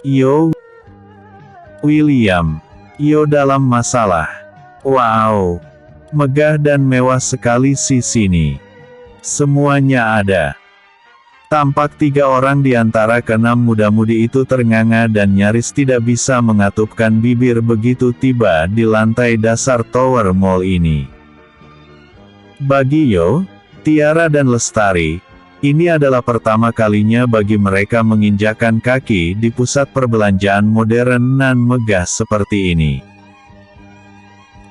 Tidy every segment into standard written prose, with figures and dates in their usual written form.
Yo, William. Yo dalam masalah. Wow. Megah dan mewah sekali sini. Semuanya ada. Tampak 3 orang di antara ke-6 muda-mudi itu ternganga dan nyaris tidak bisa mengatupkan bibir begitu tiba di lantai dasar Tower Mall ini. Bagi Yo, Tiara dan Lestari, ini adalah pertama kalinya bagi mereka menginjakkan kaki di pusat perbelanjaan modern nan megah seperti ini.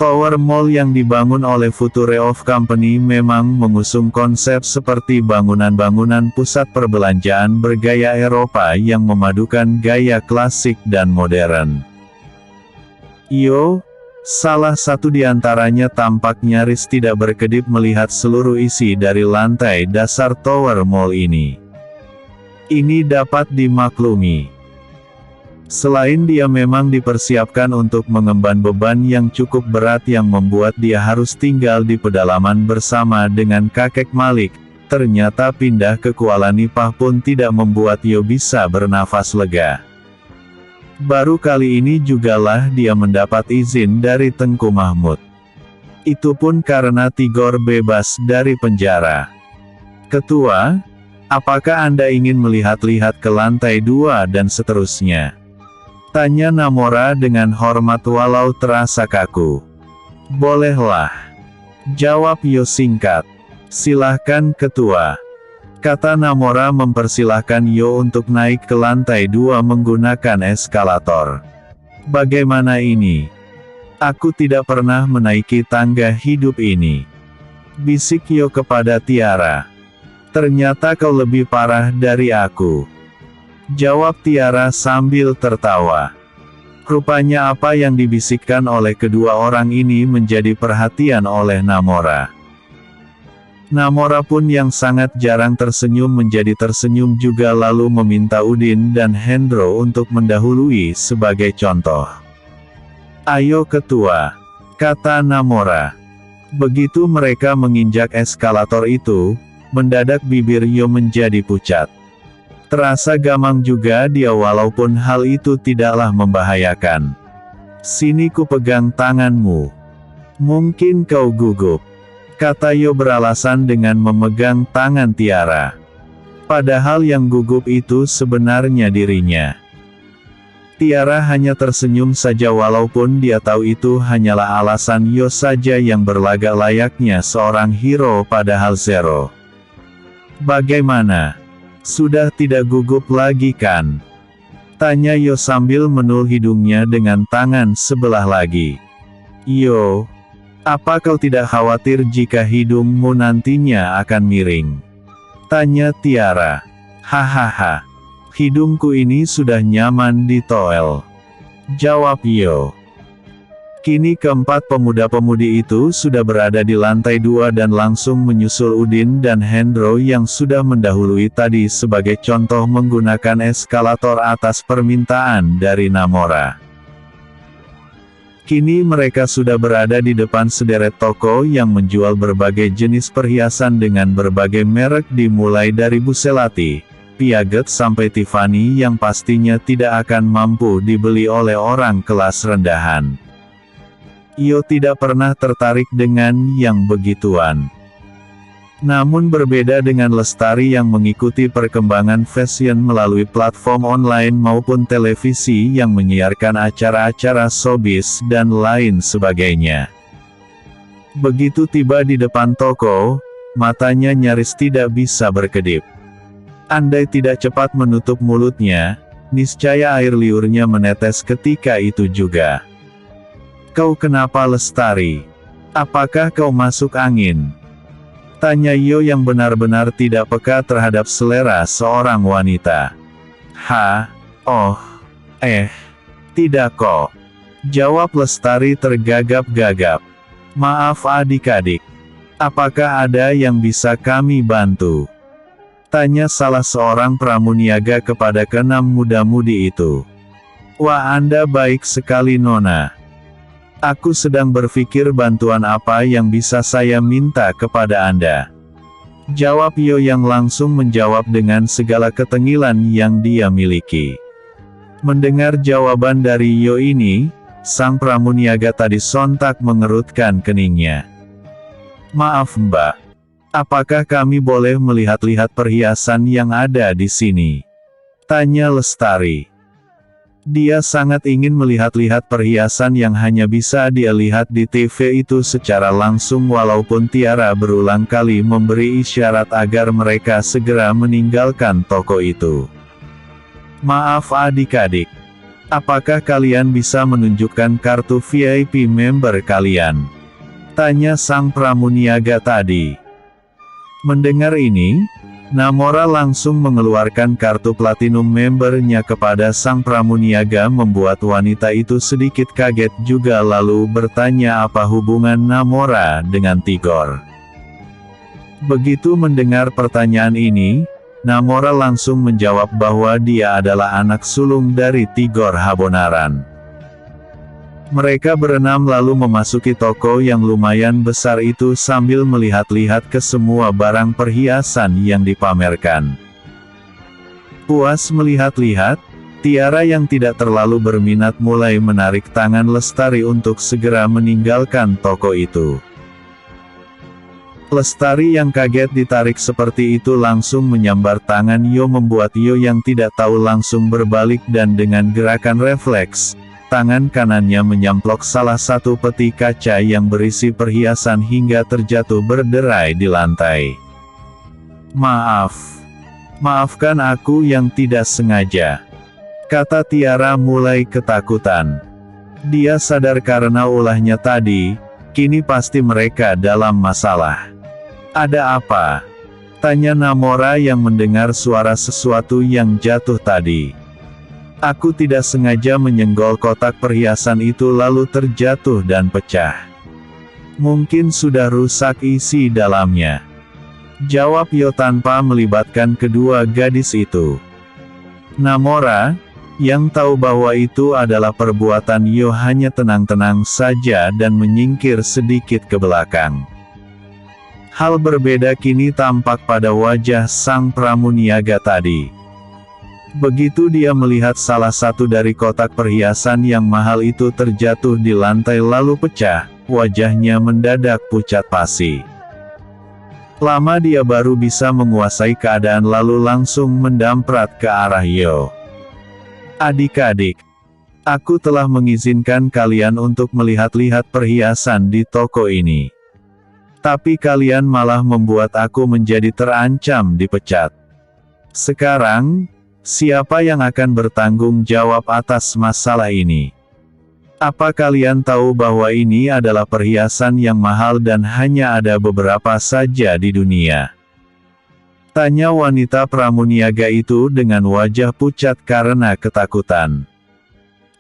Tower Mall yang dibangun oleh Future of Company memang mengusung konsep seperti bangunan-bangunan pusat perbelanjaan bergaya Eropa yang memadukan gaya klasik dan modern. Yo, salah satu di antaranya tampak nyaris tidak berkedip melihat seluruh isi dari lantai dasar Tower Mall ini. Ini dapat dimaklumi. Selain dia memang dipersiapkan untuk mengemban beban yang cukup berat yang membuat dia harus tinggal di pedalaman bersama dengan kakek Malik, ternyata pindah ke Kuala Nipah pun tidak membuat Yo bisa bernafas lega. Baru kali ini jugalah dia mendapat izin dari Tengku Mahmud. Itu pun karena Tigor bebas dari penjara. Ketua, apakah Anda ingin melihat-lihat ke lantai 2 dan seterusnya? Tanya Namora dengan hormat walau terasa kaku. Bolehlah. Jawab Yo singkat. Silahkan Ketua. Kata Namora mempersilahkan Yo untuk naik ke lantai 2 menggunakan eskalator. Bagaimana ini? Aku tidak pernah menaiki tangga hidup ini. Bisik Yo kepada Tiara. Ternyata kau lebih parah dari aku. Jawab Tiara sambil tertawa. Rupanya apa yang dibisikkan oleh kedua orang ini menjadi perhatian oleh Namora. Namora pun yang sangat jarang tersenyum menjadi tersenyum juga lalu meminta Udin dan Hendro untuk mendahului sebagai contoh. Ayo Ketua, kata Namora. Begitu mereka menginjak eskalator itu, mendadak bibir Yo menjadi pucat. Terasa gamang juga dia walaupun hal itu tidaklah membahayakan. Sini ku pegang tanganmu. Mungkin kau gugup. Kata Yo beralasan dengan memegang tangan Tiara. Padahal yang gugup itu sebenarnya dirinya. Tiara hanya tersenyum saja walaupun dia tahu itu hanyalah alasan Yo saja yang berlagak layaknya seorang hero padahal zero. Bagaimana? Sudah tidak gugup lagi kan? Tanya Yo sambil menul hidungnya dengan tangan sebelah lagi. Yo, apa kau tidak khawatir jika hidungmu nantinya akan miring? Tanya Tiara. Hahaha. Hidungku ini sudah nyaman di toel. Jawab Yo. Kini keempat pemuda-pemudi itu sudah berada di lantai 2 dan langsung menyusul Udin dan Hendro yang sudah mendahului tadi sebagai contoh menggunakan eskalator atas permintaan dari Namora. Kini mereka sudah berada di depan sederet toko yang menjual berbagai jenis perhiasan dengan berbagai merek dimulai dari Buselati, Piaget sampai Tiffany yang pastinya tidak akan mampu dibeli oleh orang kelas rendahan. Yo tidak pernah tertarik dengan yang begituan. Namun berbeda dengan Lestari yang mengikuti perkembangan fashion melalui platform online maupun televisi yang menyiarkan acara-acara showbiz dan lain sebagainya. Begitu tiba di depan toko, matanya nyaris tidak bisa berkedip. Andai tidak cepat menutup mulutnya, niscaya air liurnya menetes ketika itu juga. Kau kenapa Lestari? Apakah kau masuk angin? Tanya Yo yang benar-benar tidak peka terhadap selera seorang wanita. Tidak kok. Jawab Lestari tergagap-gagap. Maaf adik-adik. Apakah ada yang bisa kami bantu? Tanya salah seorang pramuniaga kepada keenam muda-mudi itu. Wah Anda baik sekali Nona. Aku sedang berpikir bantuan apa yang bisa saya minta kepada Anda. Jawab Yo yang langsung menjawab dengan segala ketengilan yang dia miliki. Mendengar jawaban dari Yo ini, sang pramuniaga tadi sontak mengerutkan keningnya. "Maaf Mbak. Apakah kami boleh melihat-lihat perhiasan yang ada di sini?" tanya Lestari. Dia sangat ingin melihat-lihat perhiasan yang hanya bisa dia lihat di TV itu secara langsung walaupun Tiara berulang kali memberi isyarat agar mereka segera meninggalkan toko itu. "Maaf adik-adik. Apakah kalian bisa menunjukkan kartu VIP member kalian?" tanya sang pramuniaga tadi. Mendengar ini, Namora langsung mengeluarkan kartu platinum membernya kepada sang pramuniaga membuat wanita itu sedikit kaget juga lalu bertanya apa hubungan Namora dengan Tigor. Begitu mendengar pertanyaan ini, Namora langsung menjawab bahwa dia adalah anak sulung dari Tigor Habonaran. Mereka berenam lalu memasuki toko yang lumayan besar itu sambil melihat-lihat ke semua barang perhiasan yang dipamerkan. Puas melihat-lihat, Tiara yang tidak terlalu berminat mulai menarik tangan Lestari untuk segera meninggalkan toko itu. Lestari yang kaget ditarik seperti itu langsung menyambar tangan Yo membuat Yo yang tidak tahu langsung berbalik dan dengan gerakan refleks, tangan kanannya menyamplok salah satu peti kaca yang berisi perhiasan hingga terjatuh berderai di lantai. Maafkan aku yang tidak sengaja," kata Tiara mulai ketakutan. Dia sadar karena ulahnya tadi, kini pasti mereka dalam masalah. "Ada apa?" tanya Namora yang mendengar suara sesuatu yang jatuh tadi. "Aku tidak sengaja menyenggol kotak perhiasan itu lalu terjatuh dan pecah. Mungkin sudah rusak isi dalamnya," jawab Yo tanpa melibatkan kedua gadis itu. Namora, yang tahu bahwa itu adalah perbuatan Yo hanya tenang-tenang saja dan menyingkir sedikit ke belakang. Hal berbeda kini tampak pada wajah sang pramuniaga tadi. Begitu dia melihat salah satu dari kotak perhiasan yang mahal itu terjatuh di lantai lalu pecah, wajahnya mendadak pucat pasi. Lama dia baru bisa menguasai keadaan lalu langsung mendamprat ke arah Yo. "Adik-adik, aku telah mengizinkan kalian untuk melihat-lihat perhiasan di toko ini. Tapi kalian malah membuat aku menjadi terancam dipecat. Sekarang, siapa yang akan bertanggung jawab atas masalah ini? Apa kalian tahu bahwa ini adalah perhiasan yang mahal dan hanya ada beberapa saja di dunia?" tanya wanita pramuniaga itu dengan wajah pucat karena ketakutan.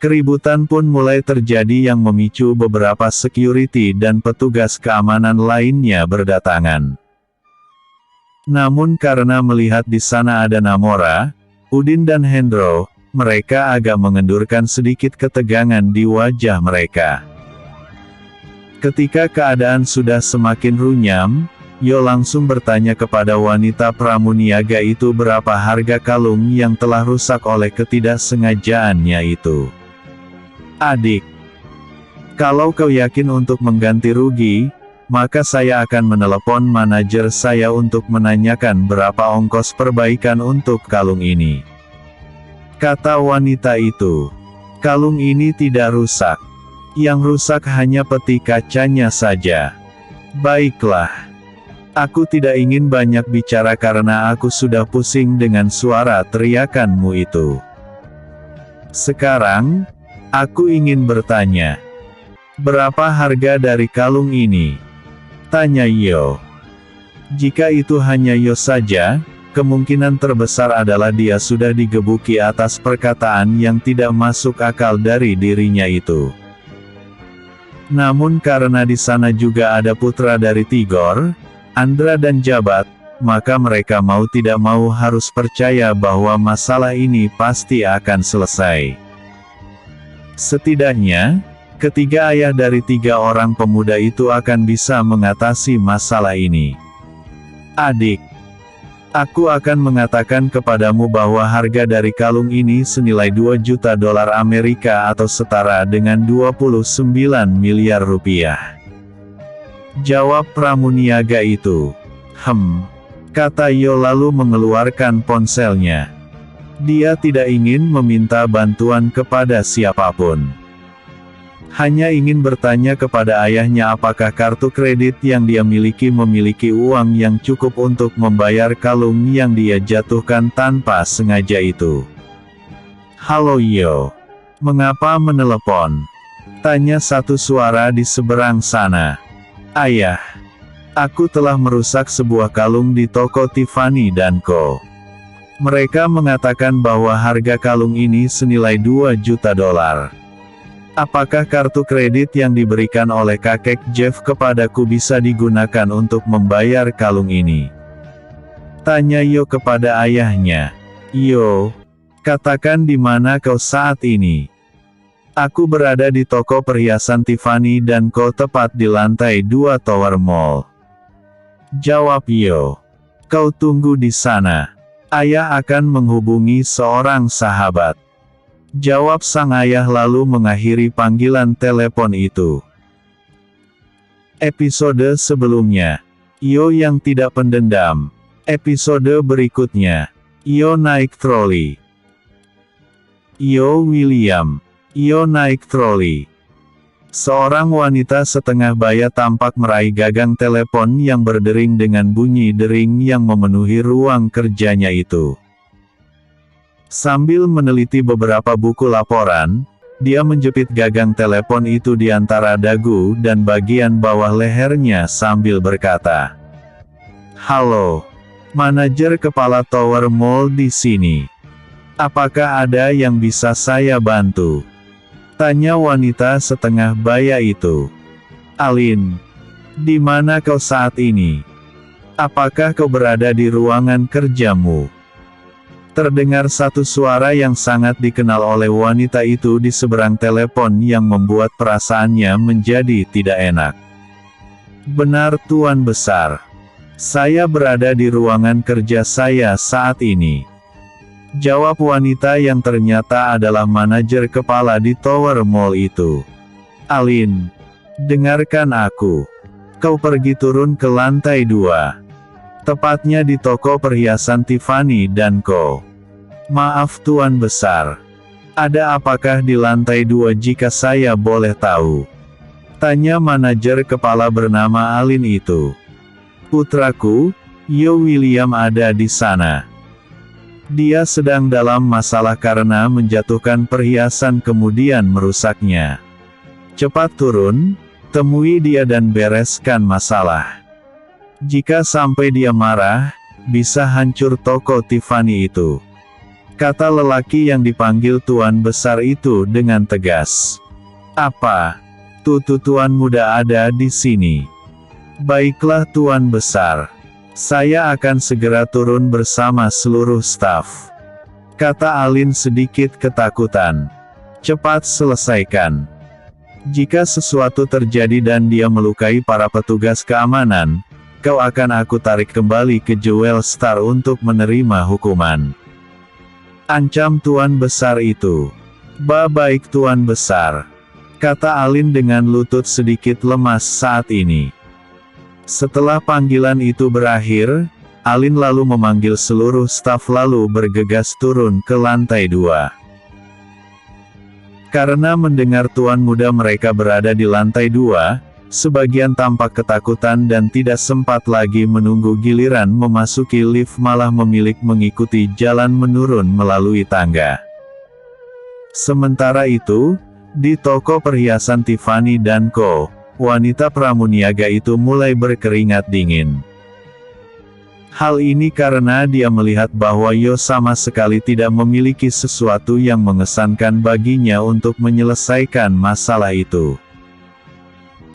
Keributan pun mulai terjadi yang memicu beberapa security dan petugas keamanan lainnya berdatangan. Namun karena melihat di sana ada Namora, Udin dan Hendro, mereka agak mengendurkan sedikit ketegangan di wajah mereka. Ketika keadaan sudah semakin runyam, Yo langsung bertanya kepada wanita pramuniaga itu berapa harga kalung yang telah rusak oleh ketidaksengajaannya itu. "Adik, kalau kau yakin untuk mengganti rugi, maka saya akan menelepon manajer saya untuk menanyakan berapa ongkos perbaikan untuk kalung ini," kata wanita itu. "Kalung ini tidak rusak. Yang rusak hanya peti kacanya saja." "Baiklah. Aku tidak ingin banyak bicara karena aku sudah pusing dengan suara teriakanmu itu. Sekarang, aku ingin bertanya. Berapa harga dari kalung ini?" tanya Yo. Jika itu hanya Yo saja, kemungkinan terbesar adalah dia sudah digebuki atas perkataan yang tidak masuk akal dari dirinya itu. Namun karena di sana juga ada putra dari Tigor, Andra dan Jabat, maka mereka mau tidak mau harus percaya bahwa masalah ini pasti akan selesai. Setidaknya, ketiga ayah dari tiga orang pemuda itu akan bisa mengatasi masalah ini. "Adik, Aku akan mengatakan kepadamu bahwa harga dari kalung ini senilai 2 juta dolar Amerika atau setara dengan 29 miliar rupiah. Jawab pramuniaga itu. Kata Yo lalu mengeluarkan ponselnya. Dia tidak ingin meminta bantuan kepada siapapun. Hanya ingin bertanya kepada ayahnya apakah kartu kredit yang dia miliki memiliki uang yang cukup untuk membayar kalung yang dia jatuhkan tanpa sengaja itu. "Halo Yo. Mengapa menelepon?" tanya satu suara di seberang sana. "Ayah. Aku telah merusak sebuah kalung di toko Tiffany & Co. Mereka mengatakan bahwa harga kalung ini senilai 2 juta dolar. Apakah kartu kredit yang diberikan oleh kakek Jeff kepadaku bisa digunakan untuk membayar kalung ini?" tanya Yo kepada ayahnya. "Yo, katakan di mana kau saat ini?" "Aku berada di toko perhiasan Tiffany & Co tepat di lantai 2 Tower Mall," jawab Yo. "Kau tunggu di sana. Ayah akan menghubungi seorang sahabat," jawab sang ayah lalu mengakhiri panggilan telepon itu. Episode sebelumnya, Yo yang tidak pendendam. Episode berikutnya, Yo naik troli. Yo William. Yo naik troli. Seorang wanita setengah baya tampak meraih gagang telepon yang berdering dengan bunyi dering yang memenuhi ruang kerjanya itu. Sambil meneliti beberapa buku laporan, dia menjepit gagang telepon itu di antara dagu dan bagian bawah lehernya sambil berkata, "Halo, manajer kepala Tower Mall di sini. Apakah ada yang bisa saya bantu?" tanya wanita setengah baya itu. "Alin, di mana kau saat ini? Apakah kau berada di ruangan kerjamu?" Terdengar satu suara yang sangat dikenal oleh wanita itu di seberang telepon yang membuat perasaannya menjadi tidak enak. "Benar Tuan Besar. Saya berada di ruangan kerja saya saat ini," jawab wanita yang ternyata adalah manajer kepala di Tower Mall itu. "Alin, dengarkan aku. Kau pergi turun ke lantai 2. Tepatnya di toko perhiasan Tiffany & Co. "Maaf Tuan Besar. Ada apakah di lantai 2 jika saya boleh tahu?" tanya manajer kepala bernama Alin itu. "Putraku, Yo William ada di sana. Dia sedang dalam masalah karena menjatuhkan perhiasan kemudian merusaknya. Cepat turun, temui dia dan bereskan masalah. Jika sampai dia marah, bisa hancur toko Tiffany itu," kata lelaki yang dipanggil Tuan Besar itu dengan tegas. "Apa? Tuan muda ada di sini." "Baiklah Tuan Besar. Saya akan segera turun bersama seluruh staf," kata Alin sedikit ketakutan. "Cepat selesaikan. Jika sesuatu terjadi dan dia melukai para petugas keamanan, kau akan aku tarik kembali ke Jewel Star untuk menerima hukuman," ancam Tuan Besar itu. Baik Tuan Besar," kata Alin dengan lutut sedikit lemas saat ini. Setelah panggilan itu berakhir, Alin lalu memanggil seluruh staf lalu bergegas turun ke lantai 2. Karena mendengar tuan muda mereka berada di lantai 2, sebagian tampak ketakutan dan tidak sempat lagi menunggu giliran memasuki lift malah memilih mengikuti jalan menurun melalui tangga. Sementara itu, di toko perhiasan Tiffany & Co., wanita pramuniaga itu mulai berkeringat dingin. Hal ini karena dia melihat bahwa Yo sama sekali tidak memiliki sesuatu yang mengesankan baginya untuk menyelesaikan masalah itu.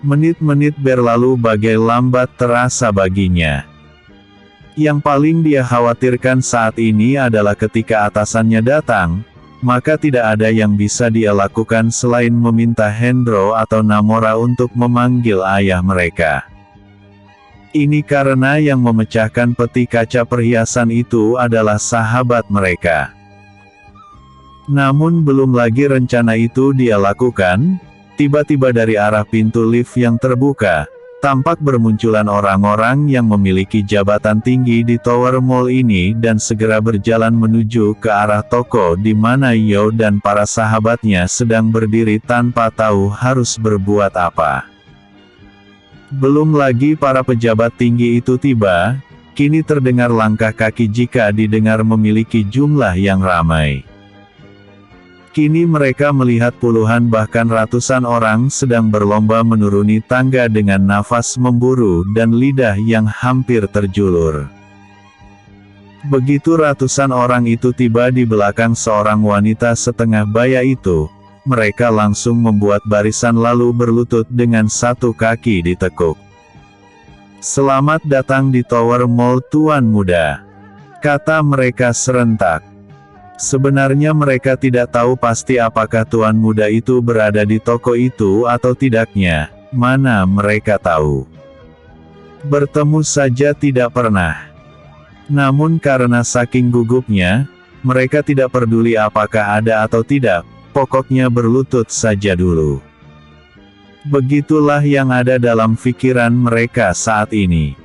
Menit-menit berlalu bagai lambat terasa baginya. Yang paling dia khawatirkan saat ini adalah ketika atasannya datang, maka tidak ada yang bisa dia lakukan selain meminta Hendro atau Namora untuk memanggil ayah mereka. Ini karena yang memecahkan peti kaca perhiasan itu adalah sahabat mereka. Namun belum lagi rencana itu dia lakukan, tiba-tiba dari arah pintu lift yang terbuka, tampak bermunculan orang-orang yang memiliki jabatan tinggi di Tower Mall ini dan segera berjalan menuju ke arah toko di mana Yo dan para sahabatnya sedang berdiri tanpa tahu harus berbuat apa. Belum lagi para pejabat tinggi itu tiba, kini terdengar langkah kaki jika didengar memiliki jumlah yang ramai. Kini mereka melihat puluhan bahkan ratusan orang sedang berlomba menuruni tangga dengan nafas memburu dan lidah yang hampir terjulur. Begitu ratusan orang itu tiba di belakang seorang wanita setengah baya itu, mereka langsung membuat barisan lalu berlutut dengan satu kaki ditekuk. "Selamat datang di Tower Mall Tuan Muda," kata mereka serentak. Sebenarnya mereka tidak tahu pasti apakah Tuan Muda itu berada di toko itu atau tidaknya, mana mereka tahu. Bertemu saja tidak pernah. Namun karena saking gugupnya, mereka tidak peduli apakah ada atau tidak, pokoknya berlutut saja dulu. Begitulah yang ada dalam pikiran mereka saat ini.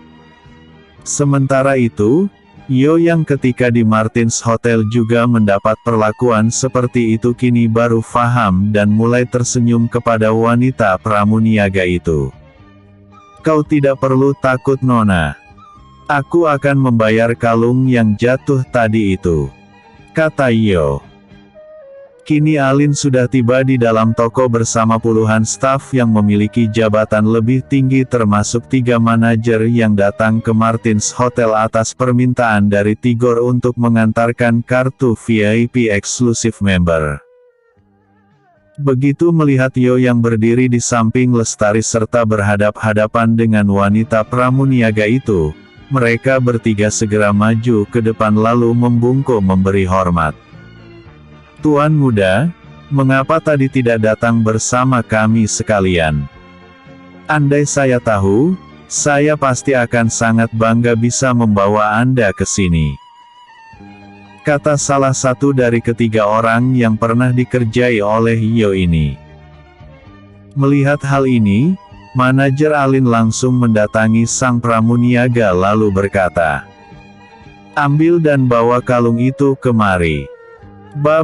Sementara itu, Yo yang ketika di Martins Hotel juga mendapat perlakuan seperti itu kini baru paham dan mulai tersenyum kepada wanita pramuniaga itu. "Kau tidak perlu takut Nona. Aku akan membayar kalung yang jatuh tadi itu," kata Yo. Kini Alin sudah tiba di dalam toko bersama puluhan staf yang memiliki jabatan lebih tinggi termasuk 3 manajer yang datang ke Martins Hotel atas permintaan dari Tigor untuk mengantarkan kartu VIP eksklusif member. Begitu melihat Yo yang berdiri di samping Lestari serta berhadap-hadapan dengan wanita pramuniaga itu, mereka bertiga segera maju ke depan lalu membungkuk memberi hormat. "Tuan Muda, mengapa tadi tidak datang bersama kami sekalian? Andai saya tahu, saya pasti akan sangat bangga bisa membawa Anda ke sini," kata salah satu dari ketiga orang yang pernah dikerjai oleh Yo ini. Melihat hal ini, manajer Alin langsung mendatangi sang pramuniaga lalu berkata, "Ambil dan bawa kalung itu kemari."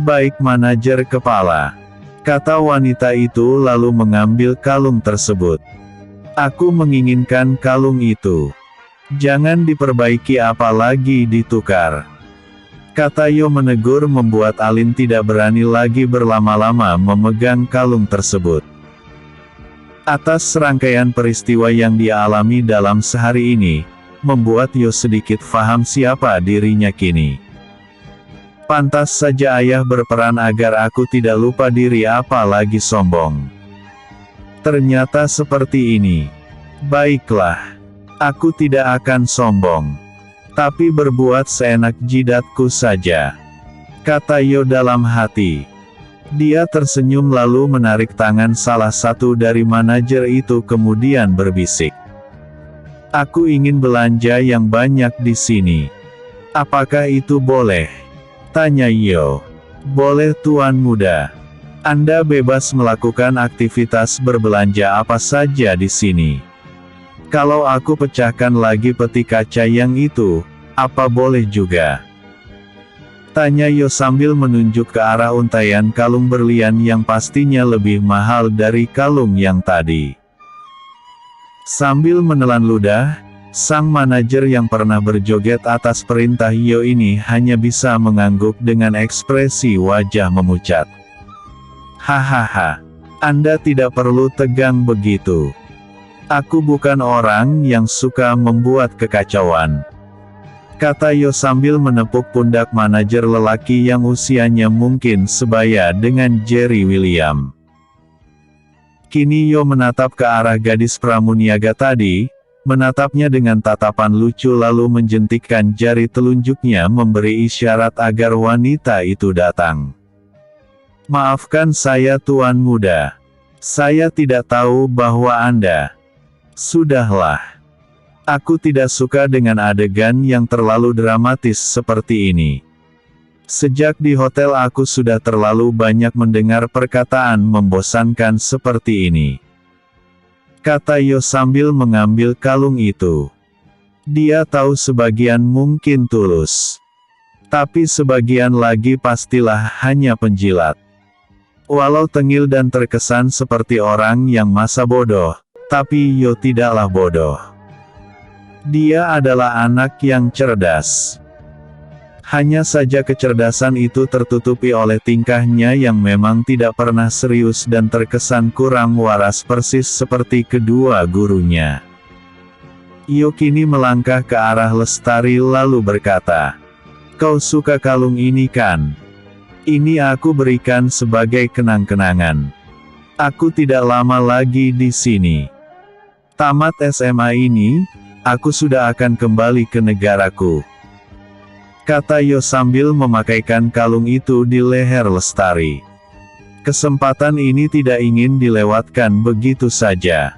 "Baik manajer kepala," kata wanita itu lalu mengambil kalung tersebut. "Aku menginginkan kalung itu. Jangan diperbaiki apalagi ditukar," kata Yo menegur membuat Alin tidak berani lagi berlama-lama memegang kalung tersebut. Atas serangkaian peristiwa yang dia alami dalam sehari ini, membuat Yo sedikit paham siapa dirinya kini. Pantas saja ayah berperan agar aku tidak lupa diri apalagi sombong. Ternyata seperti ini. Baiklah. Aku tidak akan sombong. Tapi berbuat seenak jidatku saja, kata Yo dalam hati. Dia tersenyum lalu menarik tangan salah satu dari manajer itu kemudian berbisik. "Aku ingin belanja yang banyak di sini. Apakah itu boleh?" tanya Yo. "Boleh Tuan Muda. Anda bebas melakukan aktivitas berbelanja apa saja di sini. Kalau aku pecahkan lagi peti kaca yang itu, apa boleh juga?" tanya Yo sambil menunjuk ke arah untaian kalung berlian yang pastinya lebih mahal dari kalung yang tadi. Sambil menelan ludah, sang manajer yang pernah berjoget atas perintah Yo ini hanya bisa mengangguk dengan ekspresi wajah memucat. "Hahaha, Anda tidak perlu tegang begitu. Aku bukan orang yang suka membuat kekacauan," kata Yo sambil menepuk pundak manajer lelaki yang usianya mungkin sebaya dengan Jerry William. Kini Yo menatap ke arah gadis pramuniaga tadi, menatapnya dengan tatapan lucu lalu menjentikkan jari telunjuknya memberi isyarat agar wanita itu datang. "Maafkan saya Tuan Muda. Saya tidak tahu bahwa Anda..." "Sudahlah. Aku tidak suka dengan adegan yang terlalu dramatis seperti ini. Sejak di hotel aku sudah terlalu banyak mendengar perkataan membosankan seperti ini. Kata Yo sambil mengambil kalung itu. Dia tahu sebagian mungkin tulus. Tapi sebagian lagi pastilah hanya penjilat. Walau tengil dan terkesan seperti orang yang masa bodoh, tapi Yo tidaklah bodoh. Dia adalah anak yang cerdas. Hanya saja kecerdasan itu tertutupi oleh tingkahnya yang memang tidak pernah serius dan terkesan kurang waras persis seperti kedua gurunya. Yo kini melangkah ke arah Lestari lalu berkata, "Kau suka kalung ini kan? Ini aku berikan sebagai kenang-kenangan. Aku tidak lama lagi di sini. Tamat SMA ini, aku sudah akan kembali ke negaraku," kata Yo sambil memakaikan kalung itu di leher Lestari. Kesempatan ini tidak ingin dilewatkan begitu saja.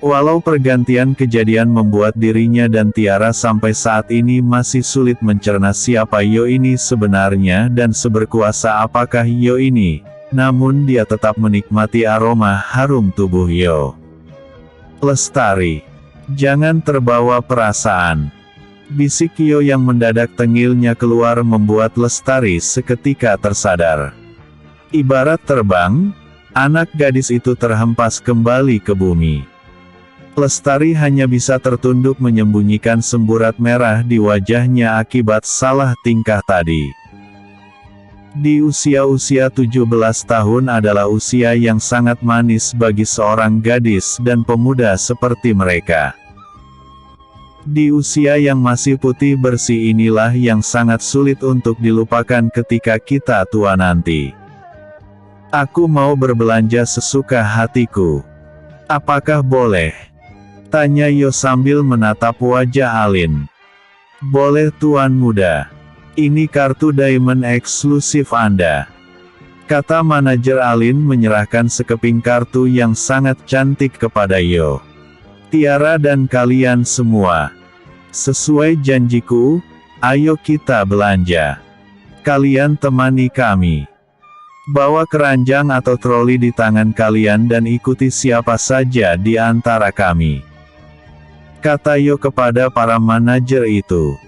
Walau pergantian kejadian membuat dirinya dan Tiara sampai saat ini masih sulit mencerna siapa Yo ini sebenarnya dan seberkuasa apakah Yo ini, namun dia tetap menikmati aroma harum tubuh Yo. "Lestari, jangan terbawa perasaan," bisik Yo yang mendadak tengilnya keluar membuat Lestari seketika tersadar. Ibarat terbang, anak gadis itu terhempas kembali ke bumi. Lestari hanya bisa tertunduk menyembunyikan semburat merah di wajahnya akibat salah tingkah tadi. Di usia-usia 17 tahun adalah usia yang sangat manis bagi seorang gadis dan pemuda seperti mereka. Di usia yang masih putih bersih inilah yang sangat sulit untuk dilupakan ketika kita tua nanti. "Aku mau berbelanja sesuka hatiku. Apakah boleh?" tanya Yo sambil menatap wajah Alin. "Boleh Tuan Muda. Ini kartu diamond eksklusif Anda," kata manajer Alin menyerahkan sekeping kartu yang sangat cantik kepada Yo. "Tiara dan kalian semua. Sesuai janjiku, ayo kita belanja. Kalian temani kami. Bawa keranjang atau troli di tangan kalian dan ikuti siapa saja di antara kami," kata Yo kepada para manajer itu.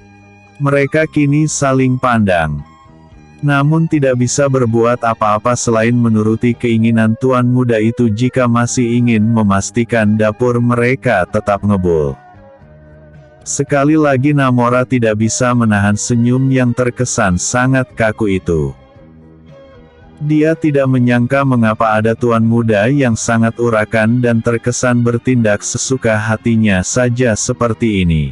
Mereka kini saling pandang. Namun tidak bisa berbuat apa-apa selain menuruti keinginan tuan muda itu jika masih ingin memastikan dapur mereka tetap ngebul. Sekali lagi Namora tidak bisa menahan senyum yang terkesan sangat kaku itu. Dia tidak menyangka mengapa ada tuan muda yang sangat urakan dan terkesan bertindak sesuka hatinya saja seperti ini.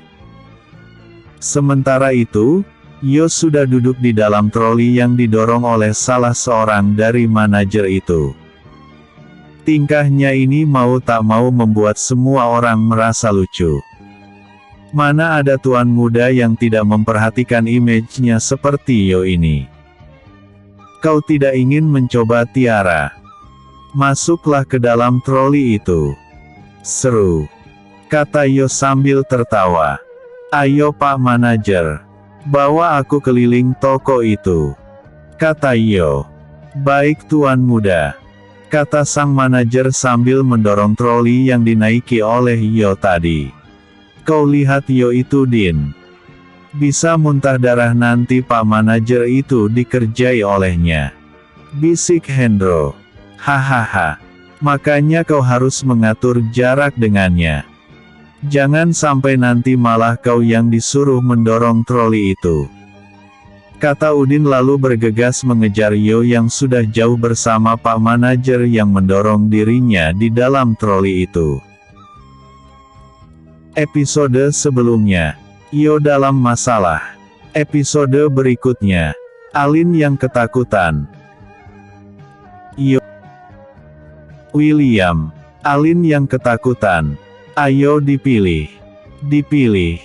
Sementara itu, Yo sudah duduk di dalam troli yang didorong oleh salah seorang dari manajer itu. Tingkahnya ini mau tak mau membuat semua orang merasa lucu. Mana ada tuan muda yang tidak memperhatikan image-nya seperti Yo ini. "Kau tidak ingin mencoba Tiara? Masuklah ke dalam troli itu," seru, kata Yo sambil tertawa. "Ayo Pak Manajer, bawa aku keliling toko itu," kata Yo. "Baik Tuan Muda," kata sang manajer sambil mendorong troli yang dinaiki oleh Yo tadi. "Kau lihat Yo itu Din. Bisa muntah darah nanti Pak Manajer itu dikerjai olehnya," bisik Hendro. "Hahaha. Makanya kau harus mengatur jarak dengannya. Jangan sampai nanti malah kau yang disuruh mendorong troli itu," kata Udin lalu bergegas mengejar Yo yang sudah jauh bersama Pak Manajer yang mendorong dirinya di dalam troli itu. Episode sebelumnya, Yo dalam masalah. Episode berikutnya, Alin yang ketakutan. Yo, William, Alin yang ketakutan. Ayo dipilih. Dipilih.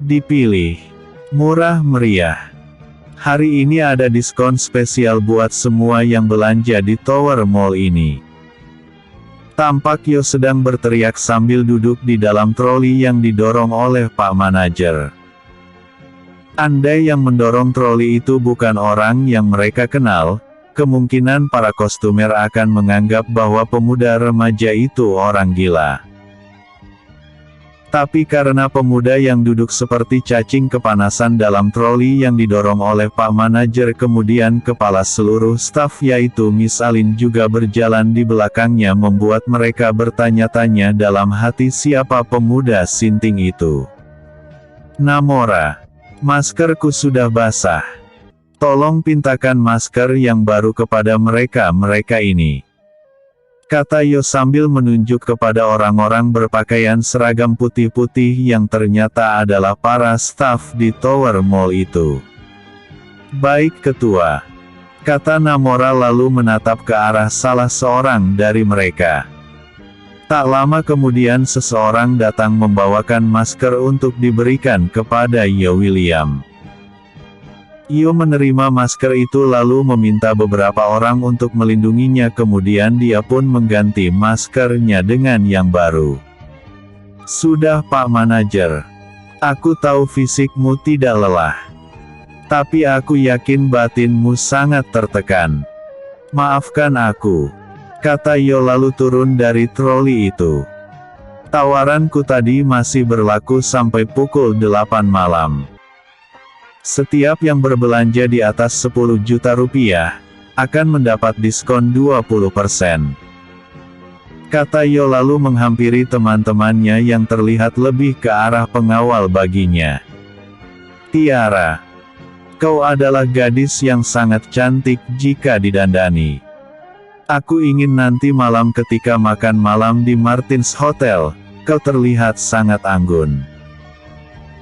Dipilih. Murah meriah. Hari ini ada diskon spesial buat semua yang belanja di Tower Mall ini. Tampak Yo sedang berteriak sambil duduk di dalam troli yang didorong oleh Pak Manajer. Andai yang mendorong troli itu bukan orang yang mereka kenal, kemungkinan para kostumer akan menganggap bahwa pemuda remaja itu orang gila. Tapi karena pemuda yang duduk seperti cacing kepanasan dalam troli yang didorong oleh Pak Manajer, kemudian kepala seluruh staf yaitu Miss Alin juga berjalan di belakangnya, membuat mereka bertanya-tanya dalam hati siapa pemuda sinting itu. Namora, maskerku sudah basah. Tolong pintakan masker yang baru kepada mereka ini, kata Yo sambil menunjuk kepada orang-orang berpakaian seragam putih-putih yang ternyata adalah para staf di Tower Mall itu. Baik ketua, kata Namora lalu menatap ke arah salah seorang dari mereka. Tak lama kemudian seseorang datang membawakan masker untuk diberikan kepada Yo William. Yo menerima masker itu lalu meminta beberapa orang untuk melindunginya, kemudian dia pun mengganti maskernya dengan yang baru. Sudah Pak Manajer. Aku tahu fisikmu tidak lelah. Tapi aku yakin batinmu sangat tertekan. Maafkan aku, kata Yo lalu turun dari troli itu. Tawaranku tadi masih berlaku sampai pukul 8 malam. Setiap yang berbelanja di atas 10 juta rupiah, akan mendapat diskon 20%. Kata Yo lalu menghampiri teman-temannya yang terlihat lebih ke arah pengawal baginya. Tiara, kau adalah gadis yang sangat cantik jika didandani. Aku ingin nanti malam ketika makan malam di Martins Hotel, kau terlihat sangat anggun.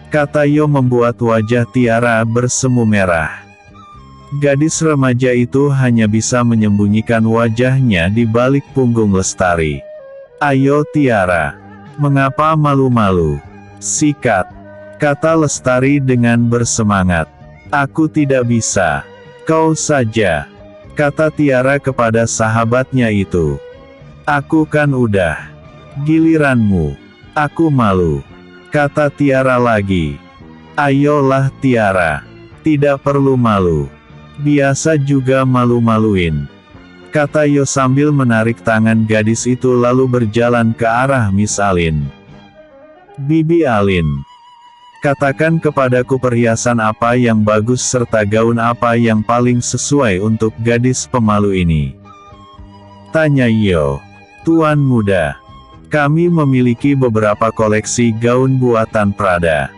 Kata Yo membuat wajah Tiara bersemu merah. Gadis remaja itu hanya bisa menyembunyikan wajahnya di balik punggung Lestari. Ayo Tiara, mengapa malu-malu? Sikat, kata Lestari dengan bersemangat. Aku tidak bisa. Kau saja, kata Tiara kepada sahabatnya itu. Aku kan udah. Giliranmu. Aku malu, kata Tiara lagi. Ayolah Tiara, tidak perlu malu. Biasa juga malu-maluin, kata Yo sambil menarik tangan gadis itu lalu berjalan ke arah Miss Alin. Bibi Alin, katakan kepadaku perhiasan apa yang bagus serta gaun apa yang paling sesuai untuk gadis pemalu ini, tanya Yo. Tuan muda, kami memiliki beberapa koleksi gaun buatan Prada.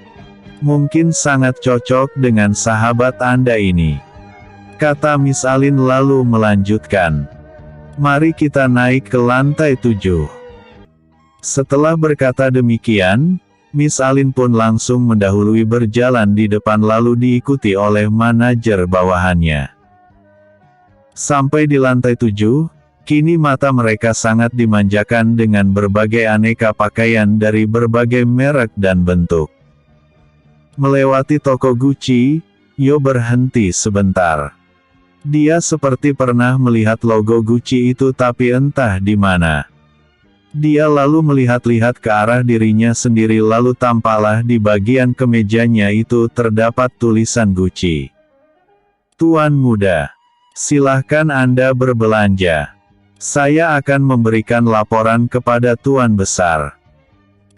Mungkin sangat cocok dengan sahabat Anda ini, kata Miss Alin lalu melanjutkan. Mari kita naik ke lantai 7. Setelah berkata demikian, Miss Alin pun langsung mendahului berjalan di depan lalu diikuti oleh manajer bawahannya. Sampai di lantai 7, kini mata mereka sangat dimanjakan dengan berbagai aneka pakaian dari berbagai merek dan bentuk. Melewati toko Gucci, Yo berhenti sebentar. Dia seperti pernah melihat logo Gucci itu tapi entah di mana. Dia lalu melihat-lihat ke arah dirinya sendiri lalu tampaklah di bagian kemejanya itu terdapat tulisan Gucci. Tuan muda, silahkan Anda berbelanja. Saya akan memberikan laporan kepada Tuan Besar,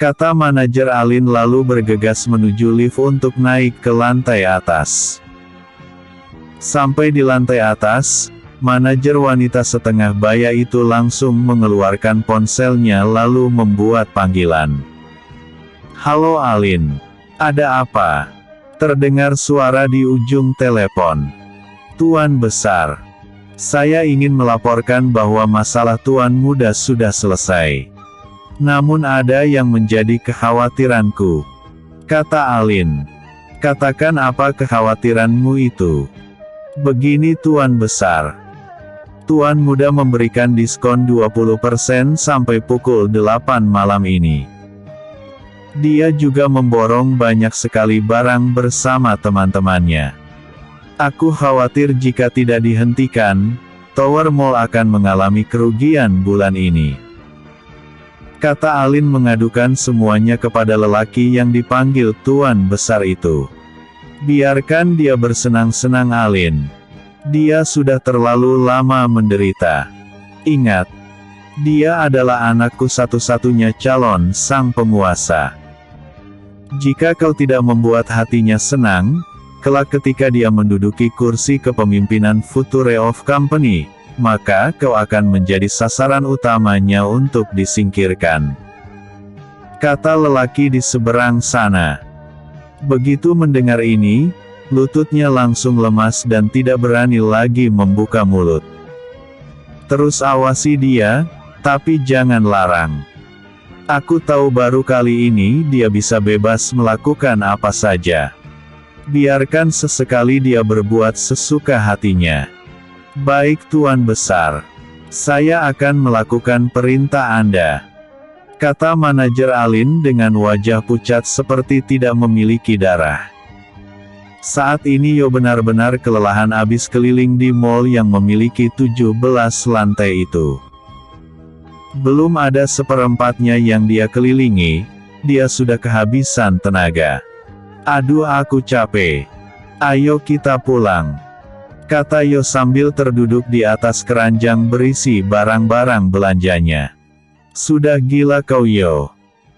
kata manajer Alin lalu bergegas menuju lift untuk naik ke lantai atas. Sampai di lantai atas, manajer wanita setengah baya itu langsung mengeluarkan ponselnya lalu membuat panggilan. Halo Alin, ada apa? Terdengar suara di ujung telepon. Tuan Besar, saya ingin melaporkan bahwa masalah Tuan Muda sudah selesai. Namun ada yang menjadi kekhawatiranku, kata Alin. Katakan apa kekhawatiranmu itu? Begini Tuan Besar. Tuan Muda memberikan diskon 20% sampai pukul 8 malam ini. Dia juga memborong banyak sekali barang bersama teman-temannya. Aku khawatir jika tidak dihentikan, Tower Mall akan mengalami kerugian bulan ini. Kata Alin mengadukan semuanya kepada lelaki yang dipanggil Tuan Besar itu. Biarkan dia bersenang-senang Alin. Dia sudah terlalu lama menderita. Ingat, dia adalah anakku satu-satunya calon sang penguasa. Jika kau tidak membuat hatinya senang, kelak ketika dia menduduki kursi kepemimpinan Future of Company, maka kau akan menjadi sasaran utamanya untuk disingkirkan. Kata lelaki di seberang sana. Begitu mendengar ini, lututnya langsung lemas dan tidak berani lagi membuka mulut. Terus awasi dia, tapi jangan larang. Aku tahu baru kali ini dia bisa bebas melakukan apa saja. Biarkan sesekali dia berbuat sesuka hatinya. Baik Tuan Besar. Saya akan melakukan perintah Anda. Kata manajer Alin dengan wajah pucat seperti tidak memiliki darah. Saat ini Yo benar-benar kelelahan abis keliling di mall yang memiliki 17 lantai itu. Belum ada seperempatnya yang dia kelilingi, dia sudah kehabisan tenaga. Aduh aku capek. Ayo kita pulang. Kata Yo sambil terduduk di atas keranjang berisi barang-barang belanjanya. Sudah gila kau Yo.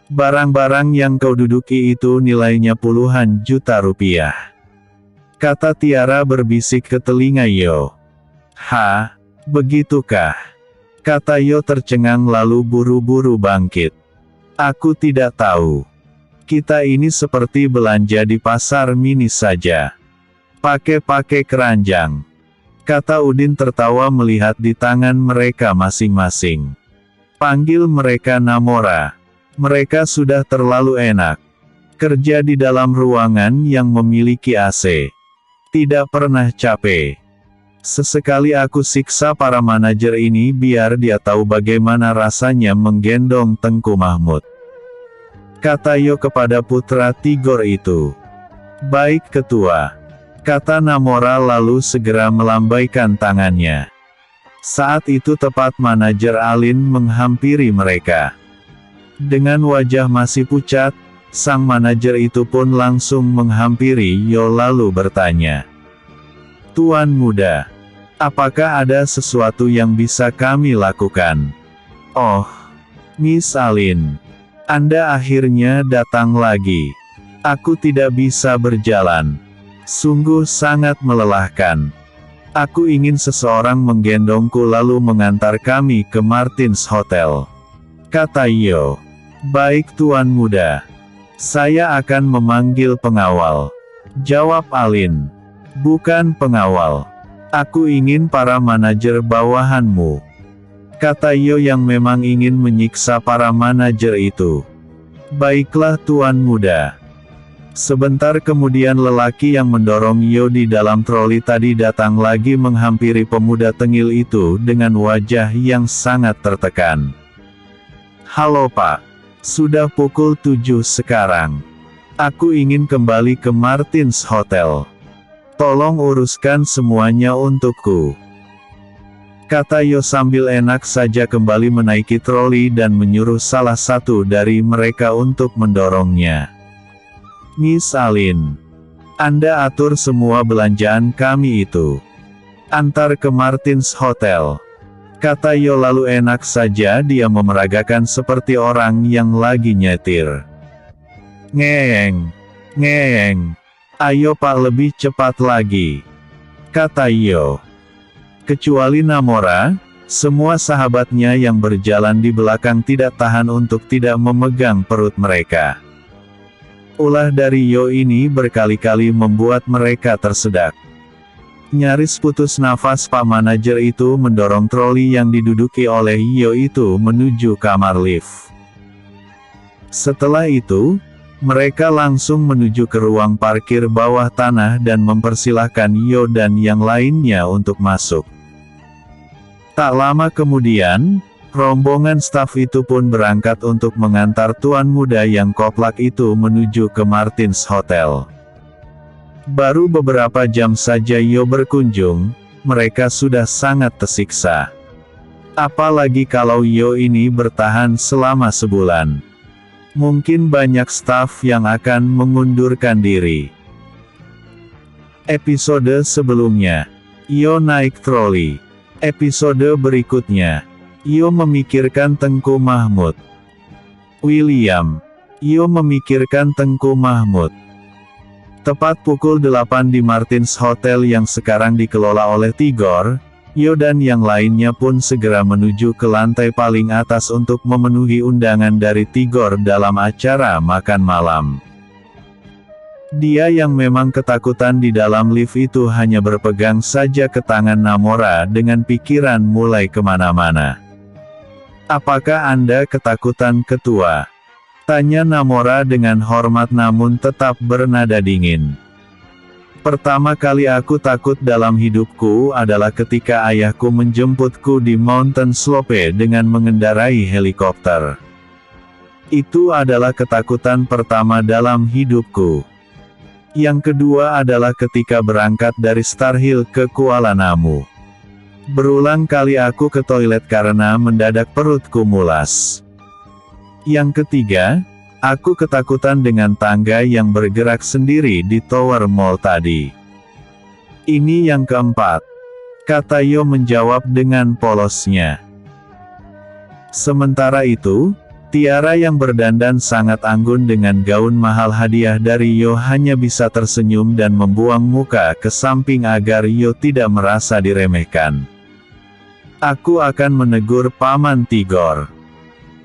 Barang-barang yang kau duduki itu nilainya puluhan juta rupiah. Kata Tiara berbisik ke telinga Yo. Hah? Begitukah? Kata Yo tercengang lalu buru-buru bangkit. Aku tidak tahu. Kita ini seperti belanja di pasar mini saja. Pakai keranjang. Kata Udin tertawa melihat di tangan mereka masing-masing. Panggil mereka Namora. Mereka sudah terlalu enak. Kerja di dalam ruangan yang memiliki AC. Tidak pernah capek. Sesekali aku siksa para manajer ini biar dia tahu bagaimana rasanya menggendong Tengku Mahmud. Kata Yo kepada putra Tigor itu. Baik ketua. Kata Namora lalu segera melambaikan tangannya. Saat itu tepat manajer Alin menghampiri mereka. Dengan wajah masih pucat, sang manajer itu pun langsung menghampiri Yo lalu bertanya. Tuan muda, apakah ada sesuatu yang bisa kami lakukan? Oh, Miss Alin, Anda akhirnya datang lagi. Aku tidak bisa berjalan. Sungguh sangat melelahkan. Aku ingin seseorang menggendongku lalu mengantar kami ke Martins Hotel. Kata Yo. Baik Tuan muda. Saya akan memanggil pengawal. Jawab Alin. Bukan pengawal. Aku ingin para manajer bawahanmu. Kata Yo yang memang ingin menyiksa para manajer itu. Baiklah Tuan muda. Sebentar kemudian lelaki yang mendorong Yo di dalam troli tadi datang lagi menghampiri pemuda tengil itu dengan wajah yang sangat tertekan. Halo Pak. Sudah pukul 7 sekarang. Aku ingin kembali ke Martins Hotel. Tolong uruskan semuanya untukku. Kata Yo sambil enak saja kembali menaiki troli dan menyuruh salah satu dari mereka untuk mendorongnya. Miss Alin, Anda atur semua belanjaan kami itu. Antar ke Martins Hotel. Kata Yo lalu enak saja dia memeragakan seperti orang yang lagi nyetir. Ngeeng. Ayo Pak lebih cepat lagi. Kata Yo. Kecuali Namora, semua sahabatnya yang berjalan di belakang tidak tahan untuk tidak memegang perut mereka. Ulah dari Yo ini berkali-kali membuat mereka tersedak. Nyaris putus nafas Pak manajer itu mendorong troli yang diduduki oleh Yo itu menuju kamar lift. Setelah itu, mereka langsung menuju ke ruang parkir bawah tanah dan mempersilahkan Yo dan yang lainnya untuk masuk. Tak lama kemudian, rombongan staf itu pun berangkat untuk mengantar tuan muda yang koplak itu menuju ke Martins Hotel. Baru beberapa jam saja Yo berkunjung, mereka sudah sangat tersiksa. Apalagi kalau Yo ini bertahan selama sebulan. Mungkin banyak staf yang akan mengundurkan diri. Episode sebelumnya, Yo naik troli. Episode berikutnya, Yo memikirkan Tengku Mahmud. William. Yo memikirkan Tengku Mahmud. Tepat pukul 8 di Martins Hotel yang sekarang dikelola oleh Tigor, Yo dan yang lainnya pun segera menuju ke lantai paling atas untuk memenuhi undangan dari Tigor dalam acara makan malam. Dia yang memang ketakutan di dalam lift itu hanya berpegang saja ke tangan Namora dengan pikiran mulai kemana-mana. "Apakah Anda ketakutan, Ketua?" tanya Namora dengan hormat namun tetap bernada dingin. "Pertama kali aku takut dalam hidupku adalah ketika ayahku menjemputku di Mountain Slope dengan mengendarai helikopter. Itu adalah ketakutan pertama dalam hidupku. Yang kedua adalah ketika berangkat dari Star Hill ke Kuala Namu. Berulang kali aku ke toilet karena mendadak perutku mulas. Yang ketiga, aku ketakutan dengan tangga yang bergerak sendiri di Tower Mall tadi. Ini yang keempat," kata Yo menjawab dengan polosnya. Sementara itu, Tiara yang berdandan sangat anggun dengan gaun mahal hadiah dari Yo hanya bisa tersenyum dan membuang muka ke samping agar Yo tidak merasa diremehkan. "Aku akan menegur Paman Tigor.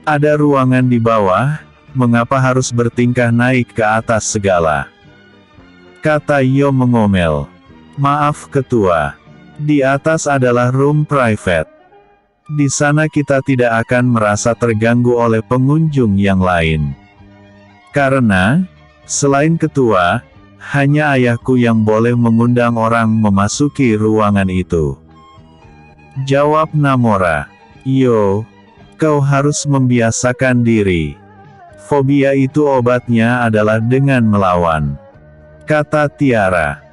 Ada ruangan di bawah, mengapa harus bertingkah naik ke atas segala?" kata Yo mengomel. "Maaf Ketua. Di atas adalah room private. Di sana kita tidak akan merasa terganggu oleh pengunjung yang lain. Karena, selain Ketua, hanya ayahku yang boleh mengundang orang memasuki ruangan itu," jawab Namora. "Yo, kau harus membiasakan diri. Fobia itu obatnya adalah dengan melawan," kata Tiara.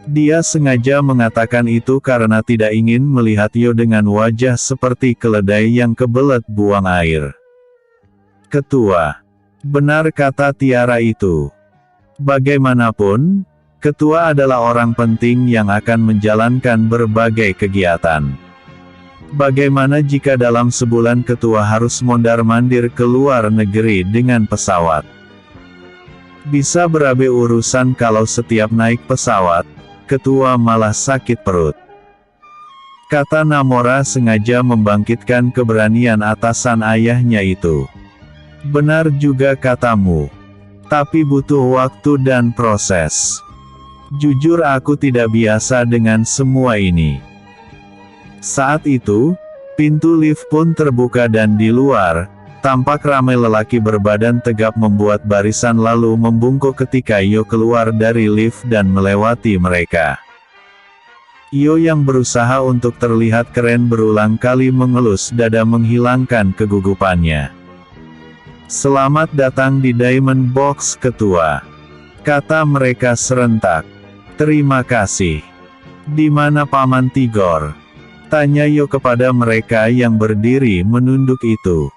Dia sengaja mengatakan itu karena tidak ingin melihat Yo dengan wajah seperti keledai yang kebelet buang air. "Ketua. Benar kata Tiara itu. Bagaimanapun, Ketua adalah orang penting yang akan menjalankan berbagai kegiatan. Bagaimana jika dalam sebulan Ketua harus mondar-mandir ke luar negeri dengan pesawat? Bisa berabe urusan kalau setiap naik pesawat, Ketua malah sakit perut," kata Namora sengaja membangkitkan keberanian atasan ayahnya itu. "Benar juga katamu. Tapi butuh waktu dan proses. Jujur aku tidak biasa dengan semua ini." Saat itu, pintu lift pun terbuka dan di luar, tampak ramai lelaki berbadan tegap membuat barisan lalu membungkuk ketika Yo keluar dari lift dan melewati mereka. Yo yang berusaha untuk terlihat keren berulang kali mengelus dada menghilangkan kegugupannya. "Selamat datang di Diamond Box Ketua," kata mereka serentak. "Terima kasih. Di mana Paman Tigor?" tanya Yo kepada mereka yang berdiri menunduk itu.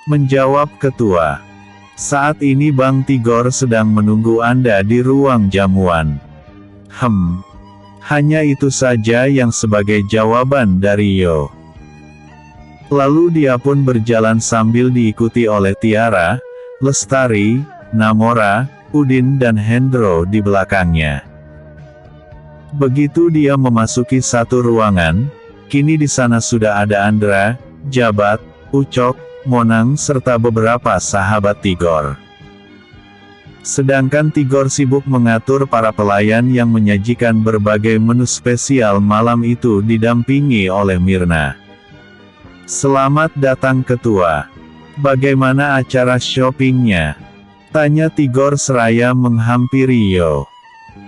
Menjawab Ketua. "Saat ini Bang Tigor sedang menunggu Anda di ruang jamuan." Hanya itu saja yang sebagai jawaban dari Yo. Lalu dia pun berjalan sambil diikuti oleh Tiara, Lestari, Namora, Udin dan Hendro di belakangnya. Begitu dia memasuki satu ruangan, kini di sana sudah ada Andra, Jabat, Ucok, Monang serta beberapa sahabat Tigor. Sedangkan Tigor sibuk mengatur para pelayan yang menyajikan berbagai menu spesial malam itu didampingi oleh Mirna. "Selamat datang Ketua. Bagaimana acara shoppingnya?" tanya Tigor seraya menghampiri Yo.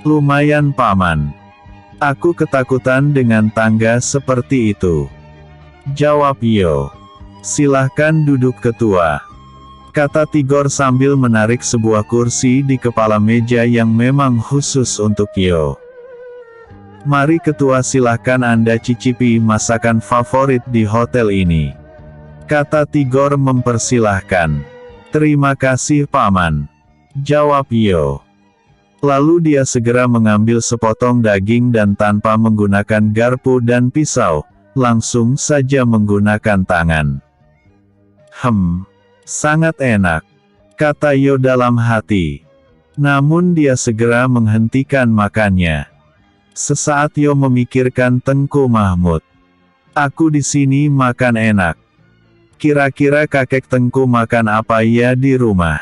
"Lumayan Paman. Aku ketakutan dengan tangga seperti itu," jawab Yo. "Silahkan duduk Ketua," kata Tigor sambil menarik sebuah kursi di kepala meja yang memang khusus untuk Yo. Mari ketua, silahkan Anda cicipi masakan favorit di hotel ini, kata Tigor mempersilahkan. Terima kasih paman, jawab Yo. Lalu dia segera mengambil sepotong daging dan tanpa menggunakan garpu dan pisau, langsung saja menggunakan tangan. Sangat enak, kata Yo dalam hati. Namun dia segera menghentikan makannya. Sesaat Yo memikirkan Tengku Mahmud. Aku di sini makan enak. Kira-kira kakek Tengku makan apa ya di rumah?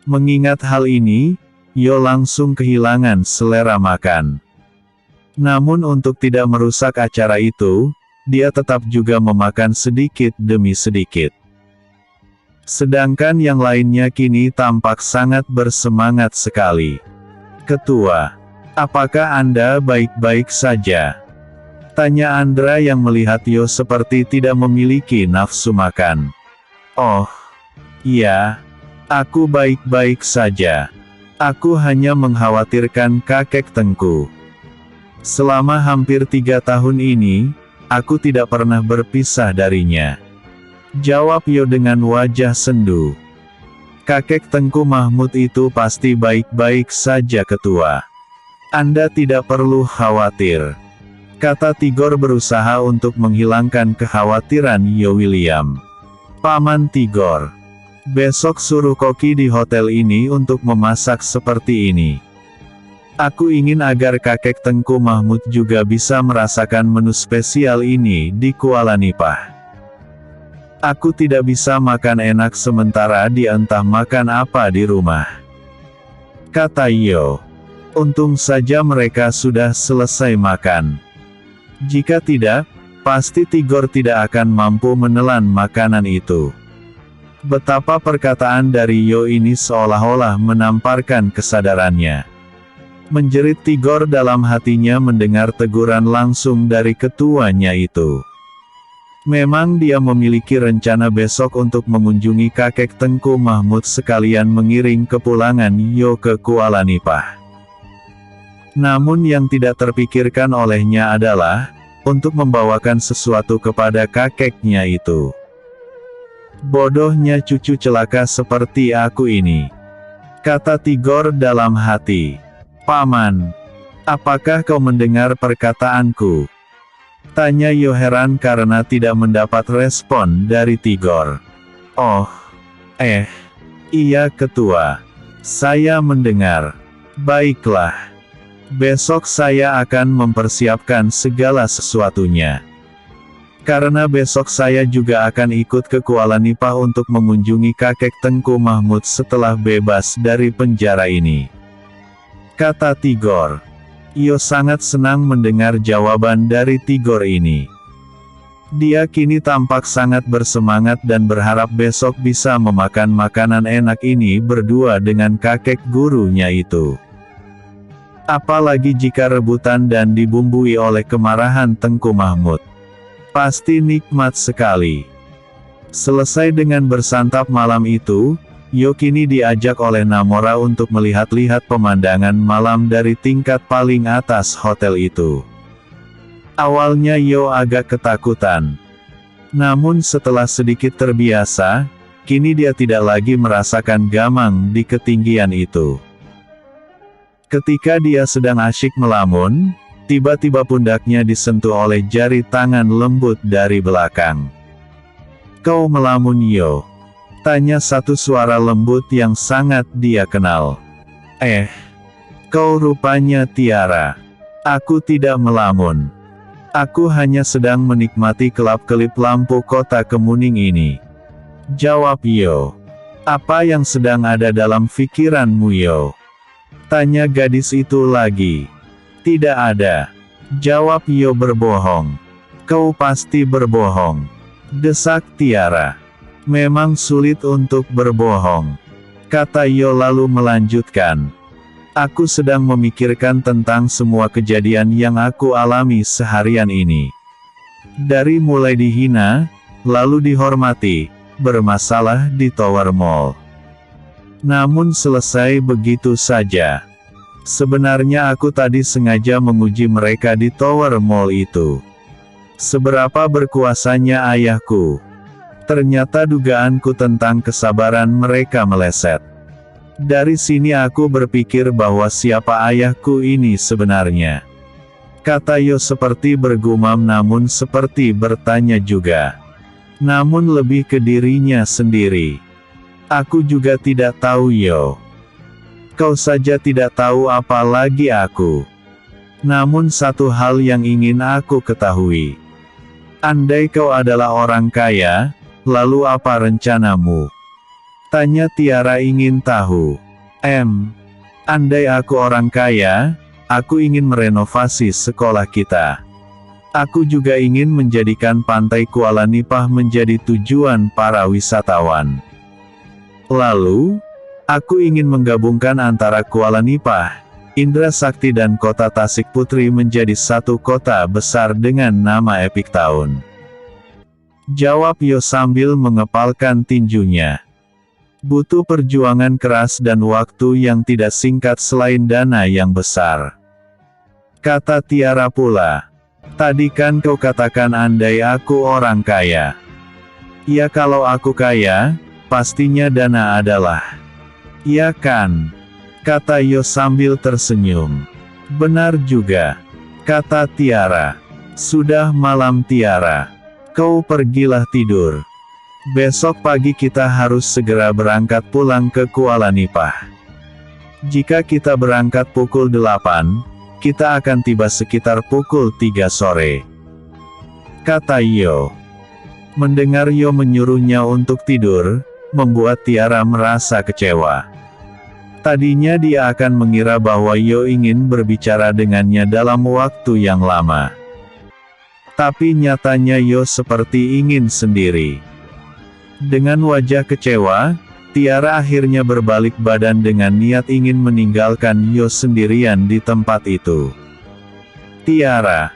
Mengingat hal ini, Yo langsung kehilangan selera makan. Namun untuk tidak merusak acara itu, dia tetap juga memakan sedikit demi sedikit. Sedangkan yang lainnya kini tampak sangat bersemangat sekali. Ketua, apakah Anda baik-baik saja? Tanya Andra yang melihat Yo seperti tidak memiliki nafsu makan. Oh, iya, aku baik-baik saja. Aku hanya mengkhawatirkan kakek Tengku. Selama hampir 3 tahun ini, aku tidak pernah berpisah darinya, jawab Yo dengan wajah sendu. Kakek Tengku Mahmud itu pasti baik-baik saja ketua. Anda tidak perlu khawatir, kata Tigor berusaha untuk menghilangkan kekhawatiran Yo William. Paman Tigor, besok suruh koki di hotel ini untuk memasak seperti ini. Aku ingin agar kakek Tengku Mahmud juga bisa merasakan menu spesial ini di Kuala Nipah. Aku tidak bisa makan enak sementara dia entah makan apa di rumah, kata Yo. Untung saja mereka sudah selesai makan. Jika tidak, pasti Tigor tidak akan mampu menelan makanan itu. Betapa perkataan dari Yo ini seolah-olah menamparkan kesadarannya. Menjerit Tigor dalam hatinya mendengar teguran langsung dari ketuanya itu. Memang dia memiliki rencana besok untuk mengunjungi kakek Tengku Mahmud sekalian mengiring kepulangan Yo ke Kuala Nipah. Namun yang tidak terpikirkan olehnya adalah untuk membawakan sesuatu kepada kakeknya itu. Bodohnya cucu celaka seperti aku ini, kata Tigor dalam hati. Paman, apakah kau mendengar perkataanku? Tanya Yo heran karena tidak mendapat respon dari Tigor. Oh, iya ketua. Saya mendengar. Baiklah. Besok saya akan mempersiapkan segala sesuatunya. Karena besok saya juga akan ikut ke Kuala Nipah untuk mengunjungi kakek Tengku Mahmud setelah bebas dari penjara ini, kata Tigor. Yo sangat senang mendengar jawaban dari Tigor ini. Dia kini tampak sangat bersemangat dan berharap besok bisa memakan makanan enak ini berdua dengan kakek gurunya itu. Apalagi jika rebutan dan dibumbui oleh kemarahan Tengku Mahmud. Pasti nikmat sekali. Selesai dengan bersantap malam itu, Yo kini diajak oleh Namora untuk melihat-lihat pemandangan malam dari tingkat paling atas hotel itu. Awalnya Yo agak ketakutan. Namun setelah sedikit terbiasa, kini dia tidak lagi merasakan gamang di ketinggian itu. Ketika dia sedang asyik melamun, tiba-tiba pundaknya disentuh oleh jari tangan lembut dari belakang. Kau melamun Yo? Tanya satu suara lembut yang sangat dia kenal. Kau rupanya Tiara. Aku tidak melamun. Aku hanya sedang menikmati kelap-kelip lampu kota Kemuning ini, jawab Yo. Apa yang sedang ada dalam pikiranmu Yo? Tanya gadis itu lagi. Tidak ada, jawab Yo berbohong. Kau pasti berbohong, desak Tiara. Memang sulit untuk berbohong, kata Yo lalu melanjutkan. Aku sedang memikirkan tentang semua kejadian yang aku alami seharian ini. Dari mulai dihina, lalu dihormati, bermasalah di Tower Mall. Namun selesai begitu saja. Sebenarnya aku tadi sengaja menguji mereka di Tower Mall itu. Seberapa berkuasanya ayahku. Ternyata dugaanku tentang kesabaran mereka meleset. Dari sini aku berpikir bahwa siapa ayahku ini sebenarnya. Kata Yo seperti bergumam namun seperti bertanya juga. Namun lebih ke dirinya sendiri. Aku juga tidak tahu Yo. Kau saja tidak tahu apalagi aku. Namun satu hal yang ingin aku ketahui. Andai kau adalah orang kaya, lalu apa rencanamu? Tanya Tiara ingin tahu. Andai aku orang kaya, aku ingin merenovasi sekolah kita. Aku juga ingin menjadikan pantai Kuala Nipah menjadi tujuan para wisatawan. Lalu, aku ingin menggabungkan antara Kuala Nipah, Indra Sakti dan kota Tasik Putri menjadi satu kota besar dengan nama Epic Town. Jawab Yo sambil mengepalkan tinjunya. Butuh perjuangan keras dan waktu yang tidak singkat selain dana yang besar. Kata Tiara pula. Tadi kan kau katakan andai aku orang kaya. Ya kalau aku kaya, pastinya dana adalah. Ya kan? Kata Yo sambil tersenyum. Benar juga. Kata Tiara. Sudah malam Tiara. Kau pergilah tidur. Besok pagi kita harus segera berangkat pulang ke Kuala Nipah. Jika kita berangkat pukul 8, kita akan tiba sekitar pukul 3 sore. Kata Yo. Mendengar Yo menyuruhnya untuk tidur, membuat Tiara merasa kecewa. Tadinya dia akan mengira bahwa Yo ingin berbicara dengannya dalam waktu yang lama. Tapi nyatanya Yo seperti ingin sendiri. Dengan wajah kecewa, Tiara akhirnya berbalik badan dengan niat ingin meninggalkan Yo sendirian di tempat itu. Tiara.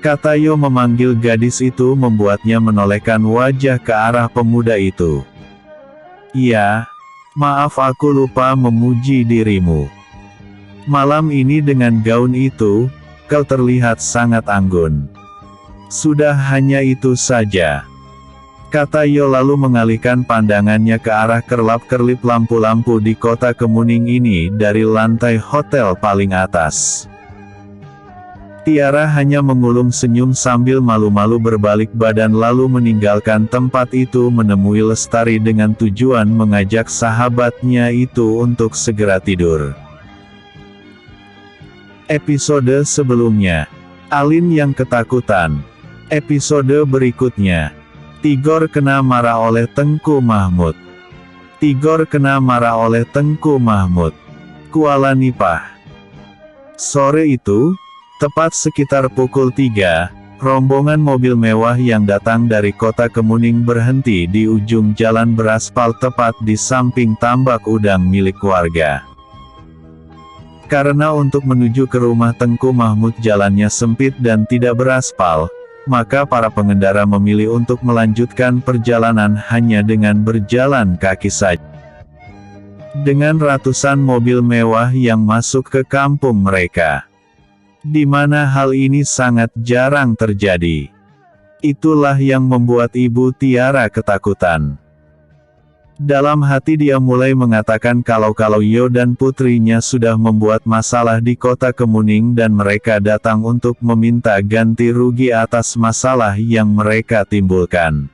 Kata Yo memanggil gadis itu membuatnya menolehkan wajah ke arah pemuda itu. Iya. Maaf aku lupa memuji dirimu. Malam ini dengan gaun itu, kau terlihat sangat anggun. Sudah hanya itu saja. Kata Yo lalu mengalihkan pandangannya ke arah kerlap-kerlip lampu-lampu di kota Kemuning ini dari lantai hotel paling atas. Tiara hanya mengulum senyum sambil malu-malu berbalik badan lalu meninggalkan tempat itu menemui Lestari dengan tujuan mengajak sahabatnya itu untuk segera tidur. Episode sebelumnya. Alin yang ketakutan. Episode berikutnya. Tigor kena marah oleh Tengku Mahmud. Tigor kena marah oleh Tengku Mahmud. Kuala Nipah. Sore itu, tepat sekitar pukul 3, rombongan mobil mewah yang datang dari kota Kemuning berhenti di ujung jalan beraspal tepat di samping tambak udang milik warga. Karena untuk menuju ke rumah Tengku Mahmud jalannya sempit dan tidak beraspal, maka para pengendara memilih untuk melanjutkan perjalanan hanya dengan berjalan kaki saja. Dengan ratusan mobil mewah yang masuk ke kampung mereka. Di mana hal ini sangat jarang terjadi. Itulah yang membuat Ibu Tiara ketakutan. Dalam hati dia mulai mengatakan kalau Yo dan putrinya sudah membuat masalah di kota Kemuning dan mereka datang untuk meminta ganti rugi atas masalah yang mereka timbulkan.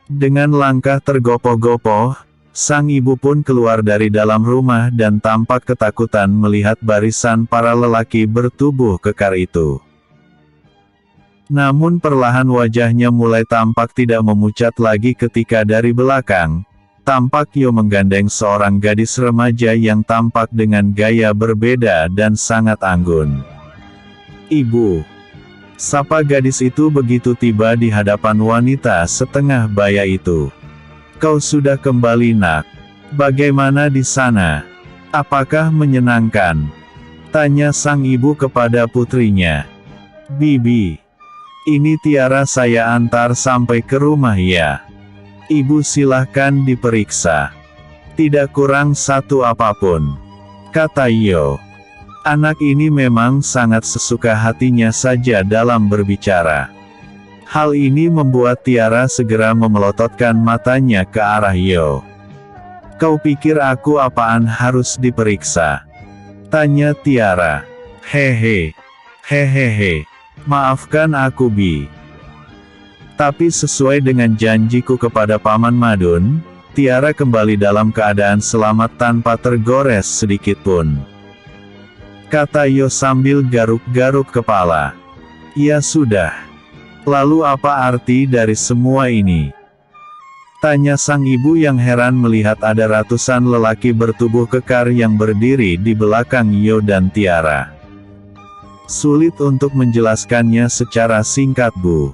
Dengan langkah tergopoh-gopoh, sang ibu pun keluar dari dalam rumah dan tampak ketakutan melihat barisan para lelaki bertubuh kekar itu. Namun perlahan wajahnya mulai tampak tidak memucat lagi ketika dari belakang, tampak Yo menggandeng seorang gadis remaja yang tampak dengan gaya berbeda dan sangat anggun. Ibu. Sapa gadis itu begitu tiba di hadapan wanita setengah baya itu. Kau sudah kembali nak. Bagaimana di sana? Apakah menyenangkan? Tanya sang ibu kepada putrinya. Bibi. Ini Tiara saya antar sampai ke rumah ya. Ibu silahkan diperiksa. Tidak kurang satu apapun. kata Yo. Anak ini memang sangat sesuka hatinya saja dalam berbicara. Hal ini membuat Tiara segera memelototkan matanya ke arah Yo. Kau pikir aku apaan harus diperiksa? Tanya Tiara. Hehehe. Maafkan aku Bi. Tapi sesuai dengan janjiku kepada Paman Madun, Tiara kembali dalam keadaan selamat tanpa tergores sedikitpun. Kata Yo sambil garuk-garuk kepala. Ya sudah. Lalu apa arti dari semua ini? Tanya sang ibu yang heran melihat ada ratusan lelaki bertubuh kekar yang berdiri di belakang Yo dan Tiara. Sulit untuk menjelaskannya secara singkat Bu.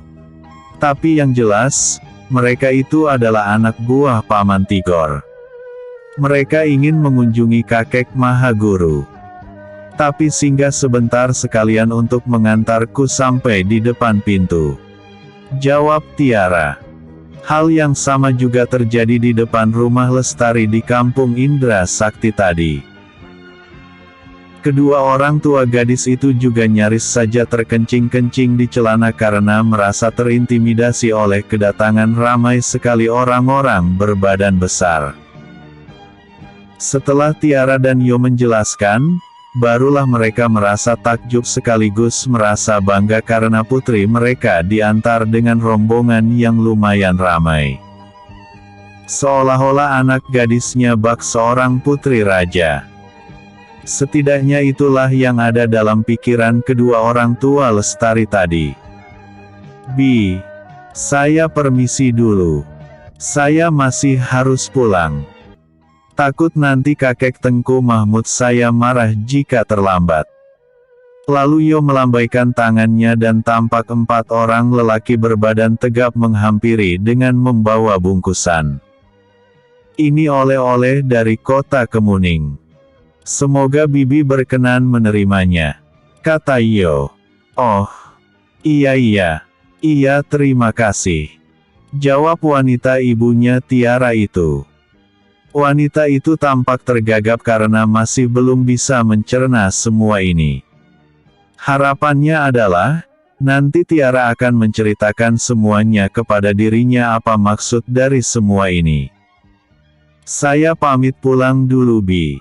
Tapi yang jelas, mereka itu adalah anak buah Paman Tigor. Mereka ingin mengunjungi kakek Maha Guru. Tapi singgah sebentar sekalian untuk mengantarku sampai di depan pintu. Jawab Tiara. Hal yang sama juga terjadi di depan rumah Lestari di kampung Indra Sakti tadi. Kedua orang tua gadis itu juga nyaris saja terkencing-kencing di celana karena merasa terintimidasi oleh kedatangan ramai sekali orang-orang berbadan besar. Setelah Tiara dan Yo menjelaskan, barulah mereka merasa takjub sekaligus merasa bangga karena putri mereka diantar dengan rombongan yang lumayan ramai. Seolah-olah anak gadisnya bak seorang putri raja. Setidaknya itulah yang ada dalam pikiran kedua orang tua Lestari tadi. Bi, saya permisi dulu. Saya masih harus pulang. Takut nanti kakek Tengku Mahmud saya marah jika terlambat. Lalu Yo melambaikan tangannya dan tampak 4 orang lelaki berbadan tegap menghampiri dengan membawa bungkusan. Ini oleh-oleh dari kota Kemuning. Semoga Bibi berkenan menerimanya. Kata Yo. Oh. Iya terima kasih. Jawab wanita ibunya Tiara itu. Wanita itu tampak tergagap karena masih belum bisa mencerna semua ini. Harapannya adalah, nanti Tiara akan menceritakan semuanya kepada dirinya apa maksud dari semua ini. Saya pamit pulang dulu Bi.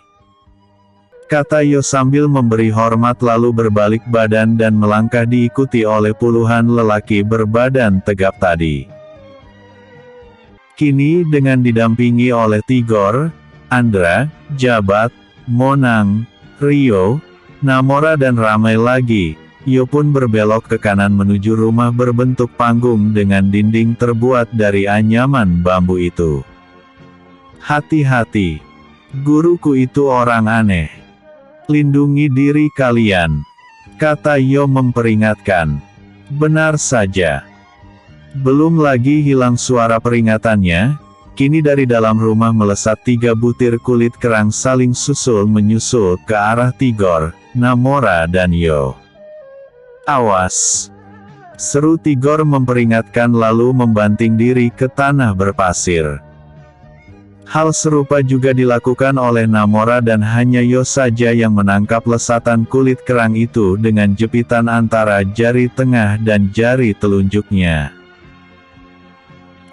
Kata Yo sambil memberi hormat lalu berbalik badan dan melangkah diikuti oleh puluhan lelaki berbadan tegap tadi. Kini dengan didampingi oleh Tigor, Andra, Jabat, Monang, Rio, Namora dan ramai lagi, Yo pun berbelok ke kanan menuju rumah berbentuk panggung dengan dinding terbuat dari anyaman bambu itu. Hati-hati. Guruku itu orang aneh. Lindungi diri kalian. Kata Yo memperingatkan. Benar saja. Belum lagi hilang suara peringatannya, kini dari dalam rumah melesat 3 butir kulit kerang saling menyusul ke arah Tigor, Namora dan Yo. Awas! Seru Tigor memperingatkan lalu membanting diri ke tanah berpasir. Hal serupa juga dilakukan oleh Namora dan hanya Yo saja yang menangkap lesatan kulit kerang itu dengan jepitan antara jari tengah dan jari telunjuknya.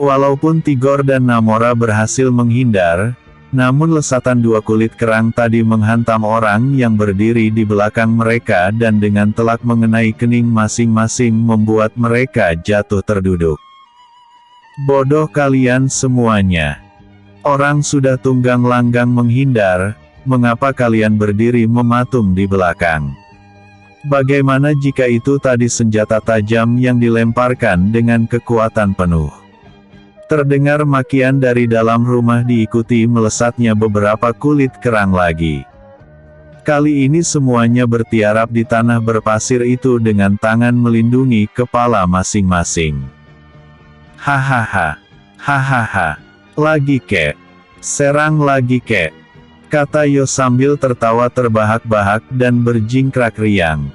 Walaupun Tigor dan Namora berhasil menghindar, namun lesatan 2 kulit kerang tadi menghantam orang yang berdiri di belakang mereka dan dengan telak mengenai kening masing-masing membuat mereka jatuh terduduk. Bodoh kalian semuanya. Orang sudah tunggang langgang menghindar, mengapa kalian berdiri mematung di belakang? Bagaimana jika itu tadi senjata tajam yang dilemparkan dengan kekuatan penuh? Terdengar makian dari dalam rumah diikuti melesatnya beberapa kulit kerang lagi. Kali ini semuanya bertiarap di tanah berpasir itu dengan tangan melindungi kepala masing-masing. Hahaha. Hahaha. Lagi kek. Serang lagi kek. Kata Yo sambil tertawa terbahak-bahak dan berjingkrak riang.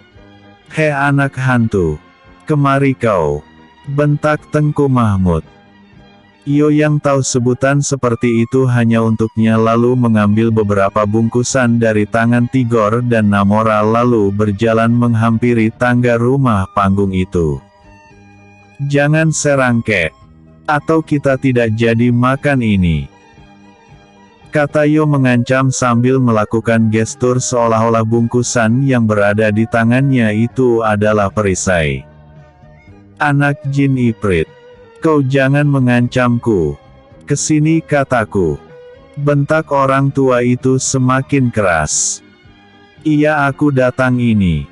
Hei anak hantu. Kemari kau. Bentak Tengku Mahmud. Yo yang tahu sebutan seperti itu hanya untuknya lalu mengambil beberapa bungkusan dari tangan Tigor dan Namora lalu berjalan menghampiri tangga rumah panggung itu. Jangan serang kek. Atau kita tidak jadi makan ini. Kata Yo mengancam sambil melakukan gestur seolah-olah bungkusan yang berada di tangannya itu adalah perisai. Anak jin Iprit. Kau jangan mengancamku. Kesini kataku. Bentak orang tua itu semakin keras. Iya aku datang ini.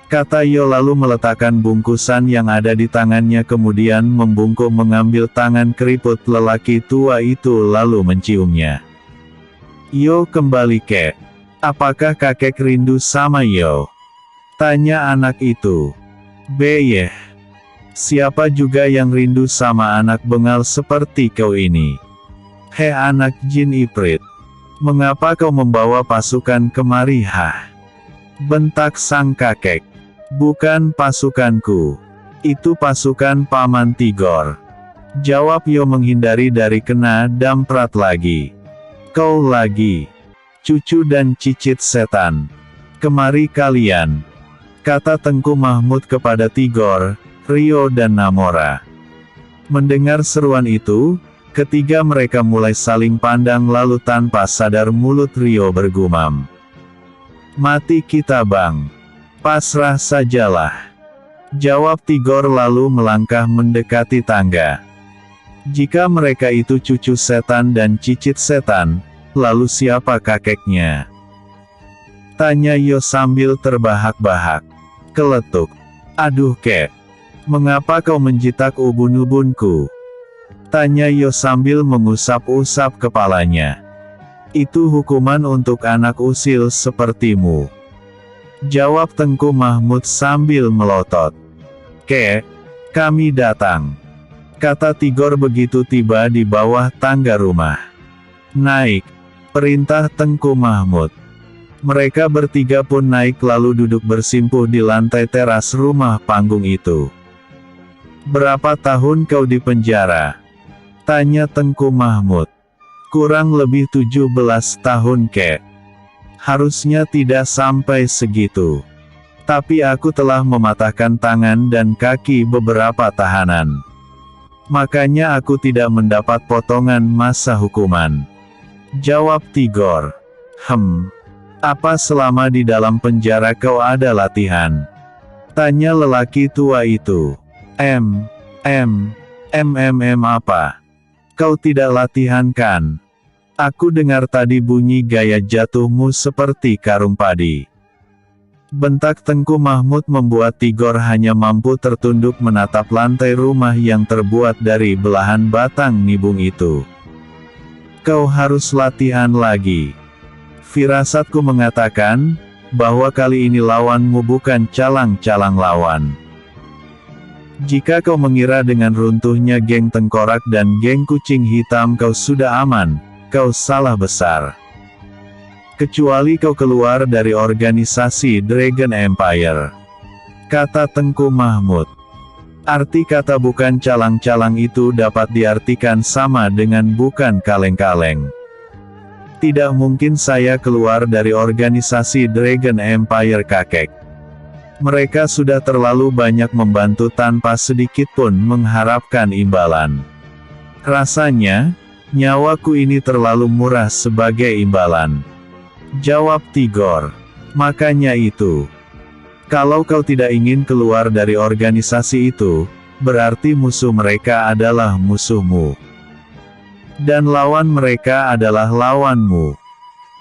Kata Yo lalu meletakkan bungkusan yang ada di tangannya kemudian membungkuk mengambil tangan keriput lelaki tua itu lalu menciumnya. Yo kembali kek. Apakah kakek rindu sama Yo? Tanya anak itu. Beyeh. Siapa juga yang rindu sama anak bengal seperti kau ini? Hei anak jin Iprit. Mengapa kau membawa pasukan kemari hah? Bentak sang kakek. Bukan pasukanku. Itu pasukan Paman Tigor. Jawab Yo menghindari dari kena damprat lagi. Kau lagi. Cucu dan cicit setan. Kemari kalian. Kata Tengku Mahmud kepada Tigor, Rio dan Namora. Mendengar seruan itu, ketiga mereka mulai saling pandang lalu tanpa sadar mulut Rio bergumam. Mati kita bang. Pasrah sajalah. Jawab Tigor lalu melangkah mendekati tangga. Jika mereka itu cucu setan dan cicit setan, lalu siapa kakeknya? Tanya Yo sambil terbahak-bahak. Keletuk. Aduh kek. Mengapa kau menjitak ubun-ubunku? Tanya Yo sambil mengusap-usap kepalanya. Itu hukuman untuk anak usil sepertimu. Jawab Tengku Mahmud sambil melotot. Kek, kami datang. Kata Tigor begitu tiba di bawah tangga rumah. Naik. Perintah Tengku Mahmud. Mereka bertiga pun naik lalu duduk bersimpuh di lantai teras rumah panggung itu. Berapa tahun kau di penjara? Tanya Tengku Mahmud. Kurang lebih 17 tahun kek. Harusnya tidak sampai segitu. Tapi aku telah mematahkan tangan dan kaki beberapa tahanan. Makanya aku tidak mendapat potongan masa hukuman. Jawab Tigor. Apa selama di dalam penjara kau ada latihan? Tanya lelaki tua itu. Apa? Kau tidak latihan kan? Aku dengar tadi bunyi gaya jatuhmu seperti karung padi. Bentak Tengku Mahmud membuat Tigor hanya mampu tertunduk menatap lantai rumah yang terbuat dari belahan batang nibung itu. Kau harus latihan lagi. Firasatku mengatakan, bahwa kali ini lawanmu bukan calang-calang lawan. Jika kau mengira dengan runtuhnya geng Tengkorak dan geng Kucing Hitam kau sudah aman, kau salah besar. Kecuali kau keluar dari organisasi Dragon Empire. Kata Tengku Mahmud. Arti kata bukan calang-calang itu dapat diartikan sama dengan bukan kaleng-kaleng. Tidak mungkin saya keluar dari organisasi Dragon Empire kakek. Mereka sudah terlalu banyak membantu tanpa sedikit pun mengharapkan imbalan. Rasanya, nyawaku ini terlalu murah sebagai imbalan. Jawab Tigor. Makanya itu. Kalau kau tidak ingin keluar dari organisasi itu, berarti musuh mereka adalah musuhmu. Dan lawan mereka adalah lawanmu.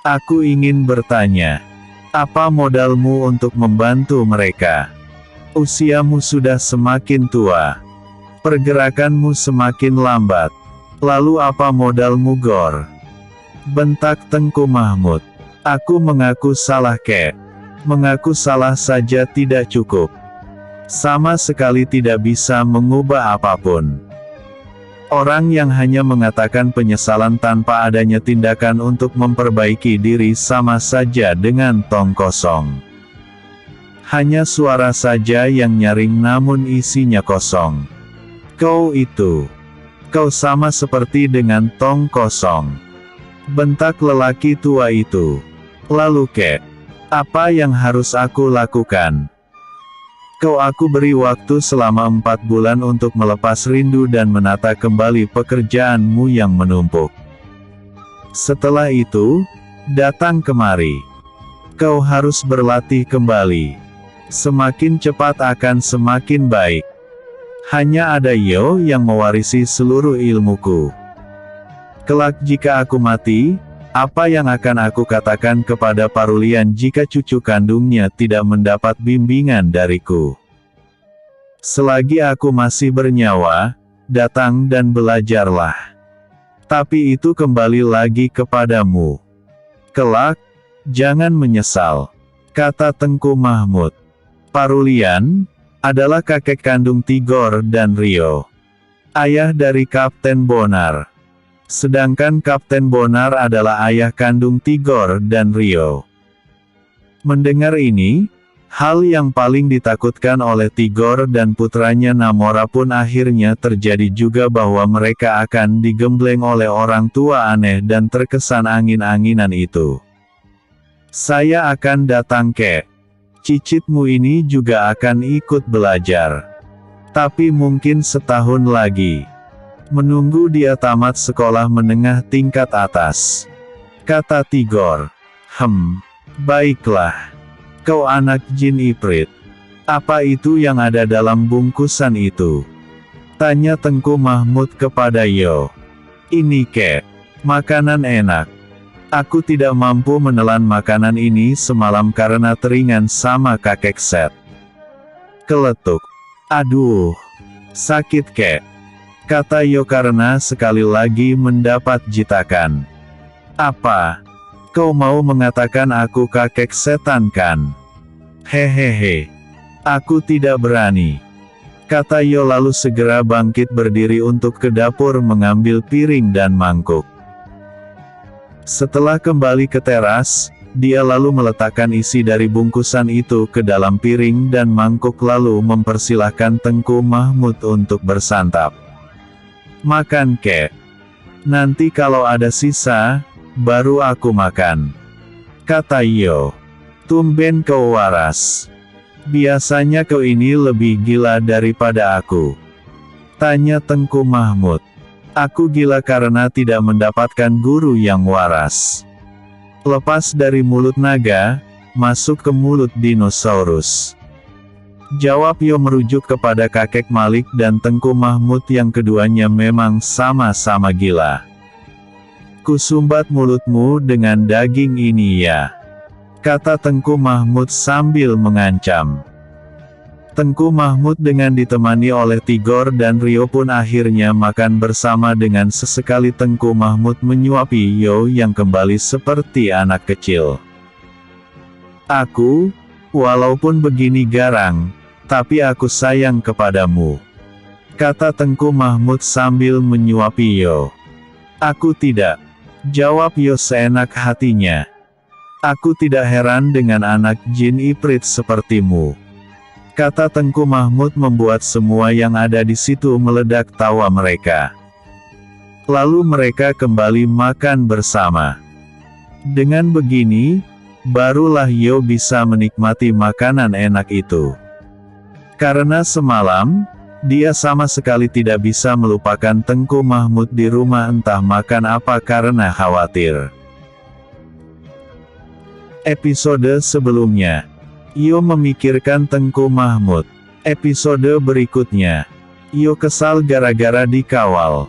Aku ingin bertanya. Apa modalmu untuk membantu mereka? Usiamu sudah semakin tua. Pergerakanmu semakin lambat. Lalu apa modalmu Gor? Bentak Tengku Mahmud. Aku mengaku salah kek. Mengaku salah saja tidak cukup. Sama sekali tidak bisa mengubah apapun. Orang yang hanya mengatakan penyesalan tanpa adanya tindakan untuk memperbaiki diri sama saja dengan tong kosong. Hanya suara saja yang nyaring namun isinya kosong. Kau itu. Kau sama seperti dengan tong kosong. Bentak lelaki tua itu. Lalu kek, apa yang harus aku lakukan? Aku beri waktu selama 4 bulan untuk melepas rindu dan menata kembali pekerjaanmu yang menumpuk. Setelah itu, datang kemari. Kau harus berlatih kembali. Semakin cepat akan semakin baik. Hanya ada Yo yang mewarisi seluruh ilmuku. Kelak jika aku mati, apa yang akan aku katakan kepada Parulian jika cucu kandungnya tidak mendapat bimbingan dariku? Selagi aku masih bernyawa, datang dan belajarlah. Tapi itu kembali lagi kepadamu. Kelak, jangan menyesal, kata Tengku Mahmud. Parulian adalah kakek kandung Tigor dan Rio, ayah dari Kapten Bonar. Sedangkan Kapten Bonar adalah ayah kandung Tigor dan Rio. Mendengar ini, hal yang paling ditakutkan oleh Tigor dan putranya Namora pun akhirnya terjadi juga, bahwa mereka akan digembleng oleh orang tua aneh dan terkesan angin-anginan itu. Saya akan datang kek. Cicitmu ini juga akan ikut belajar. Tapi mungkin setahun lagi. Menunggu dia tamat sekolah menengah tingkat atas, kata Tigor. Baiklah. Kau anak jin Iprit. Apa itu yang ada dalam bungkusan itu? Tanya Tengku Mahmud kepada Yo. Ini kek, makanan enak. Aku tidak mampu menelan makanan ini semalam karena teringan sama kakek Set. Keletuk. Aduh, sakit kek, kata Yo karena sekali lagi mendapat jitakan. Apa? Kau mau mengatakan aku kakek setan kan? Hehehe. Aku tidak berani, kata Yo lalu segera bangkit berdiri untuk ke dapur mengambil piring dan mangkuk. Setelah kembali ke teras, dia lalu meletakkan isi dari bungkusan itu ke dalam piring dan mangkuk lalu mempersilahkan Tengku Mahmud untuk bersantap. Makan kek. Nanti kalau ada sisa, baru aku makan, kata Yo. Tumben kau waras. Biasanya kau ini lebih gila daripada aku, tanya Tengku Mahmud. Aku gila karena tidak mendapatkan guru yang waras. Lepas dari mulut naga, masuk ke mulut dinosaurus, jawab Yo merujuk kepada kakek Malik dan Tengku Mahmud yang keduanya memang sama-sama gila. Kusumbat mulutmu dengan daging ini ya, kata Tengku Mahmud sambil mengancam. Tengku Mahmud dengan ditemani oleh Tigor dan Rio pun akhirnya makan bersama dengan sesekali Tengku Mahmud menyuapi Yo yang kembali seperti anak kecil. Aku, walaupun begini garang, tapi aku sayang kepadamu, kata Tengku Mahmud sambil menyuapi Yo. Aku tidak, jawab Yo seenak hatinya. Aku tidak heran dengan anak jin Iprit sepertimu, kata Tengku Mahmud membuat semua yang ada di situ meledak tawa mereka. Lalu mereka kembali makan bersama. Dengan begini, barulah Yo bisa menikmati makanan enak itu. Karena semalam, dia sama sekali tidak bisa melupakan Tengku Mahmud di rumah, entah makan apa karena khawatir. Episode sebelumnya, Yo memikirkan Tengku Mahmud. Episode berikutnya, Yo kesal gara-gara dikawal.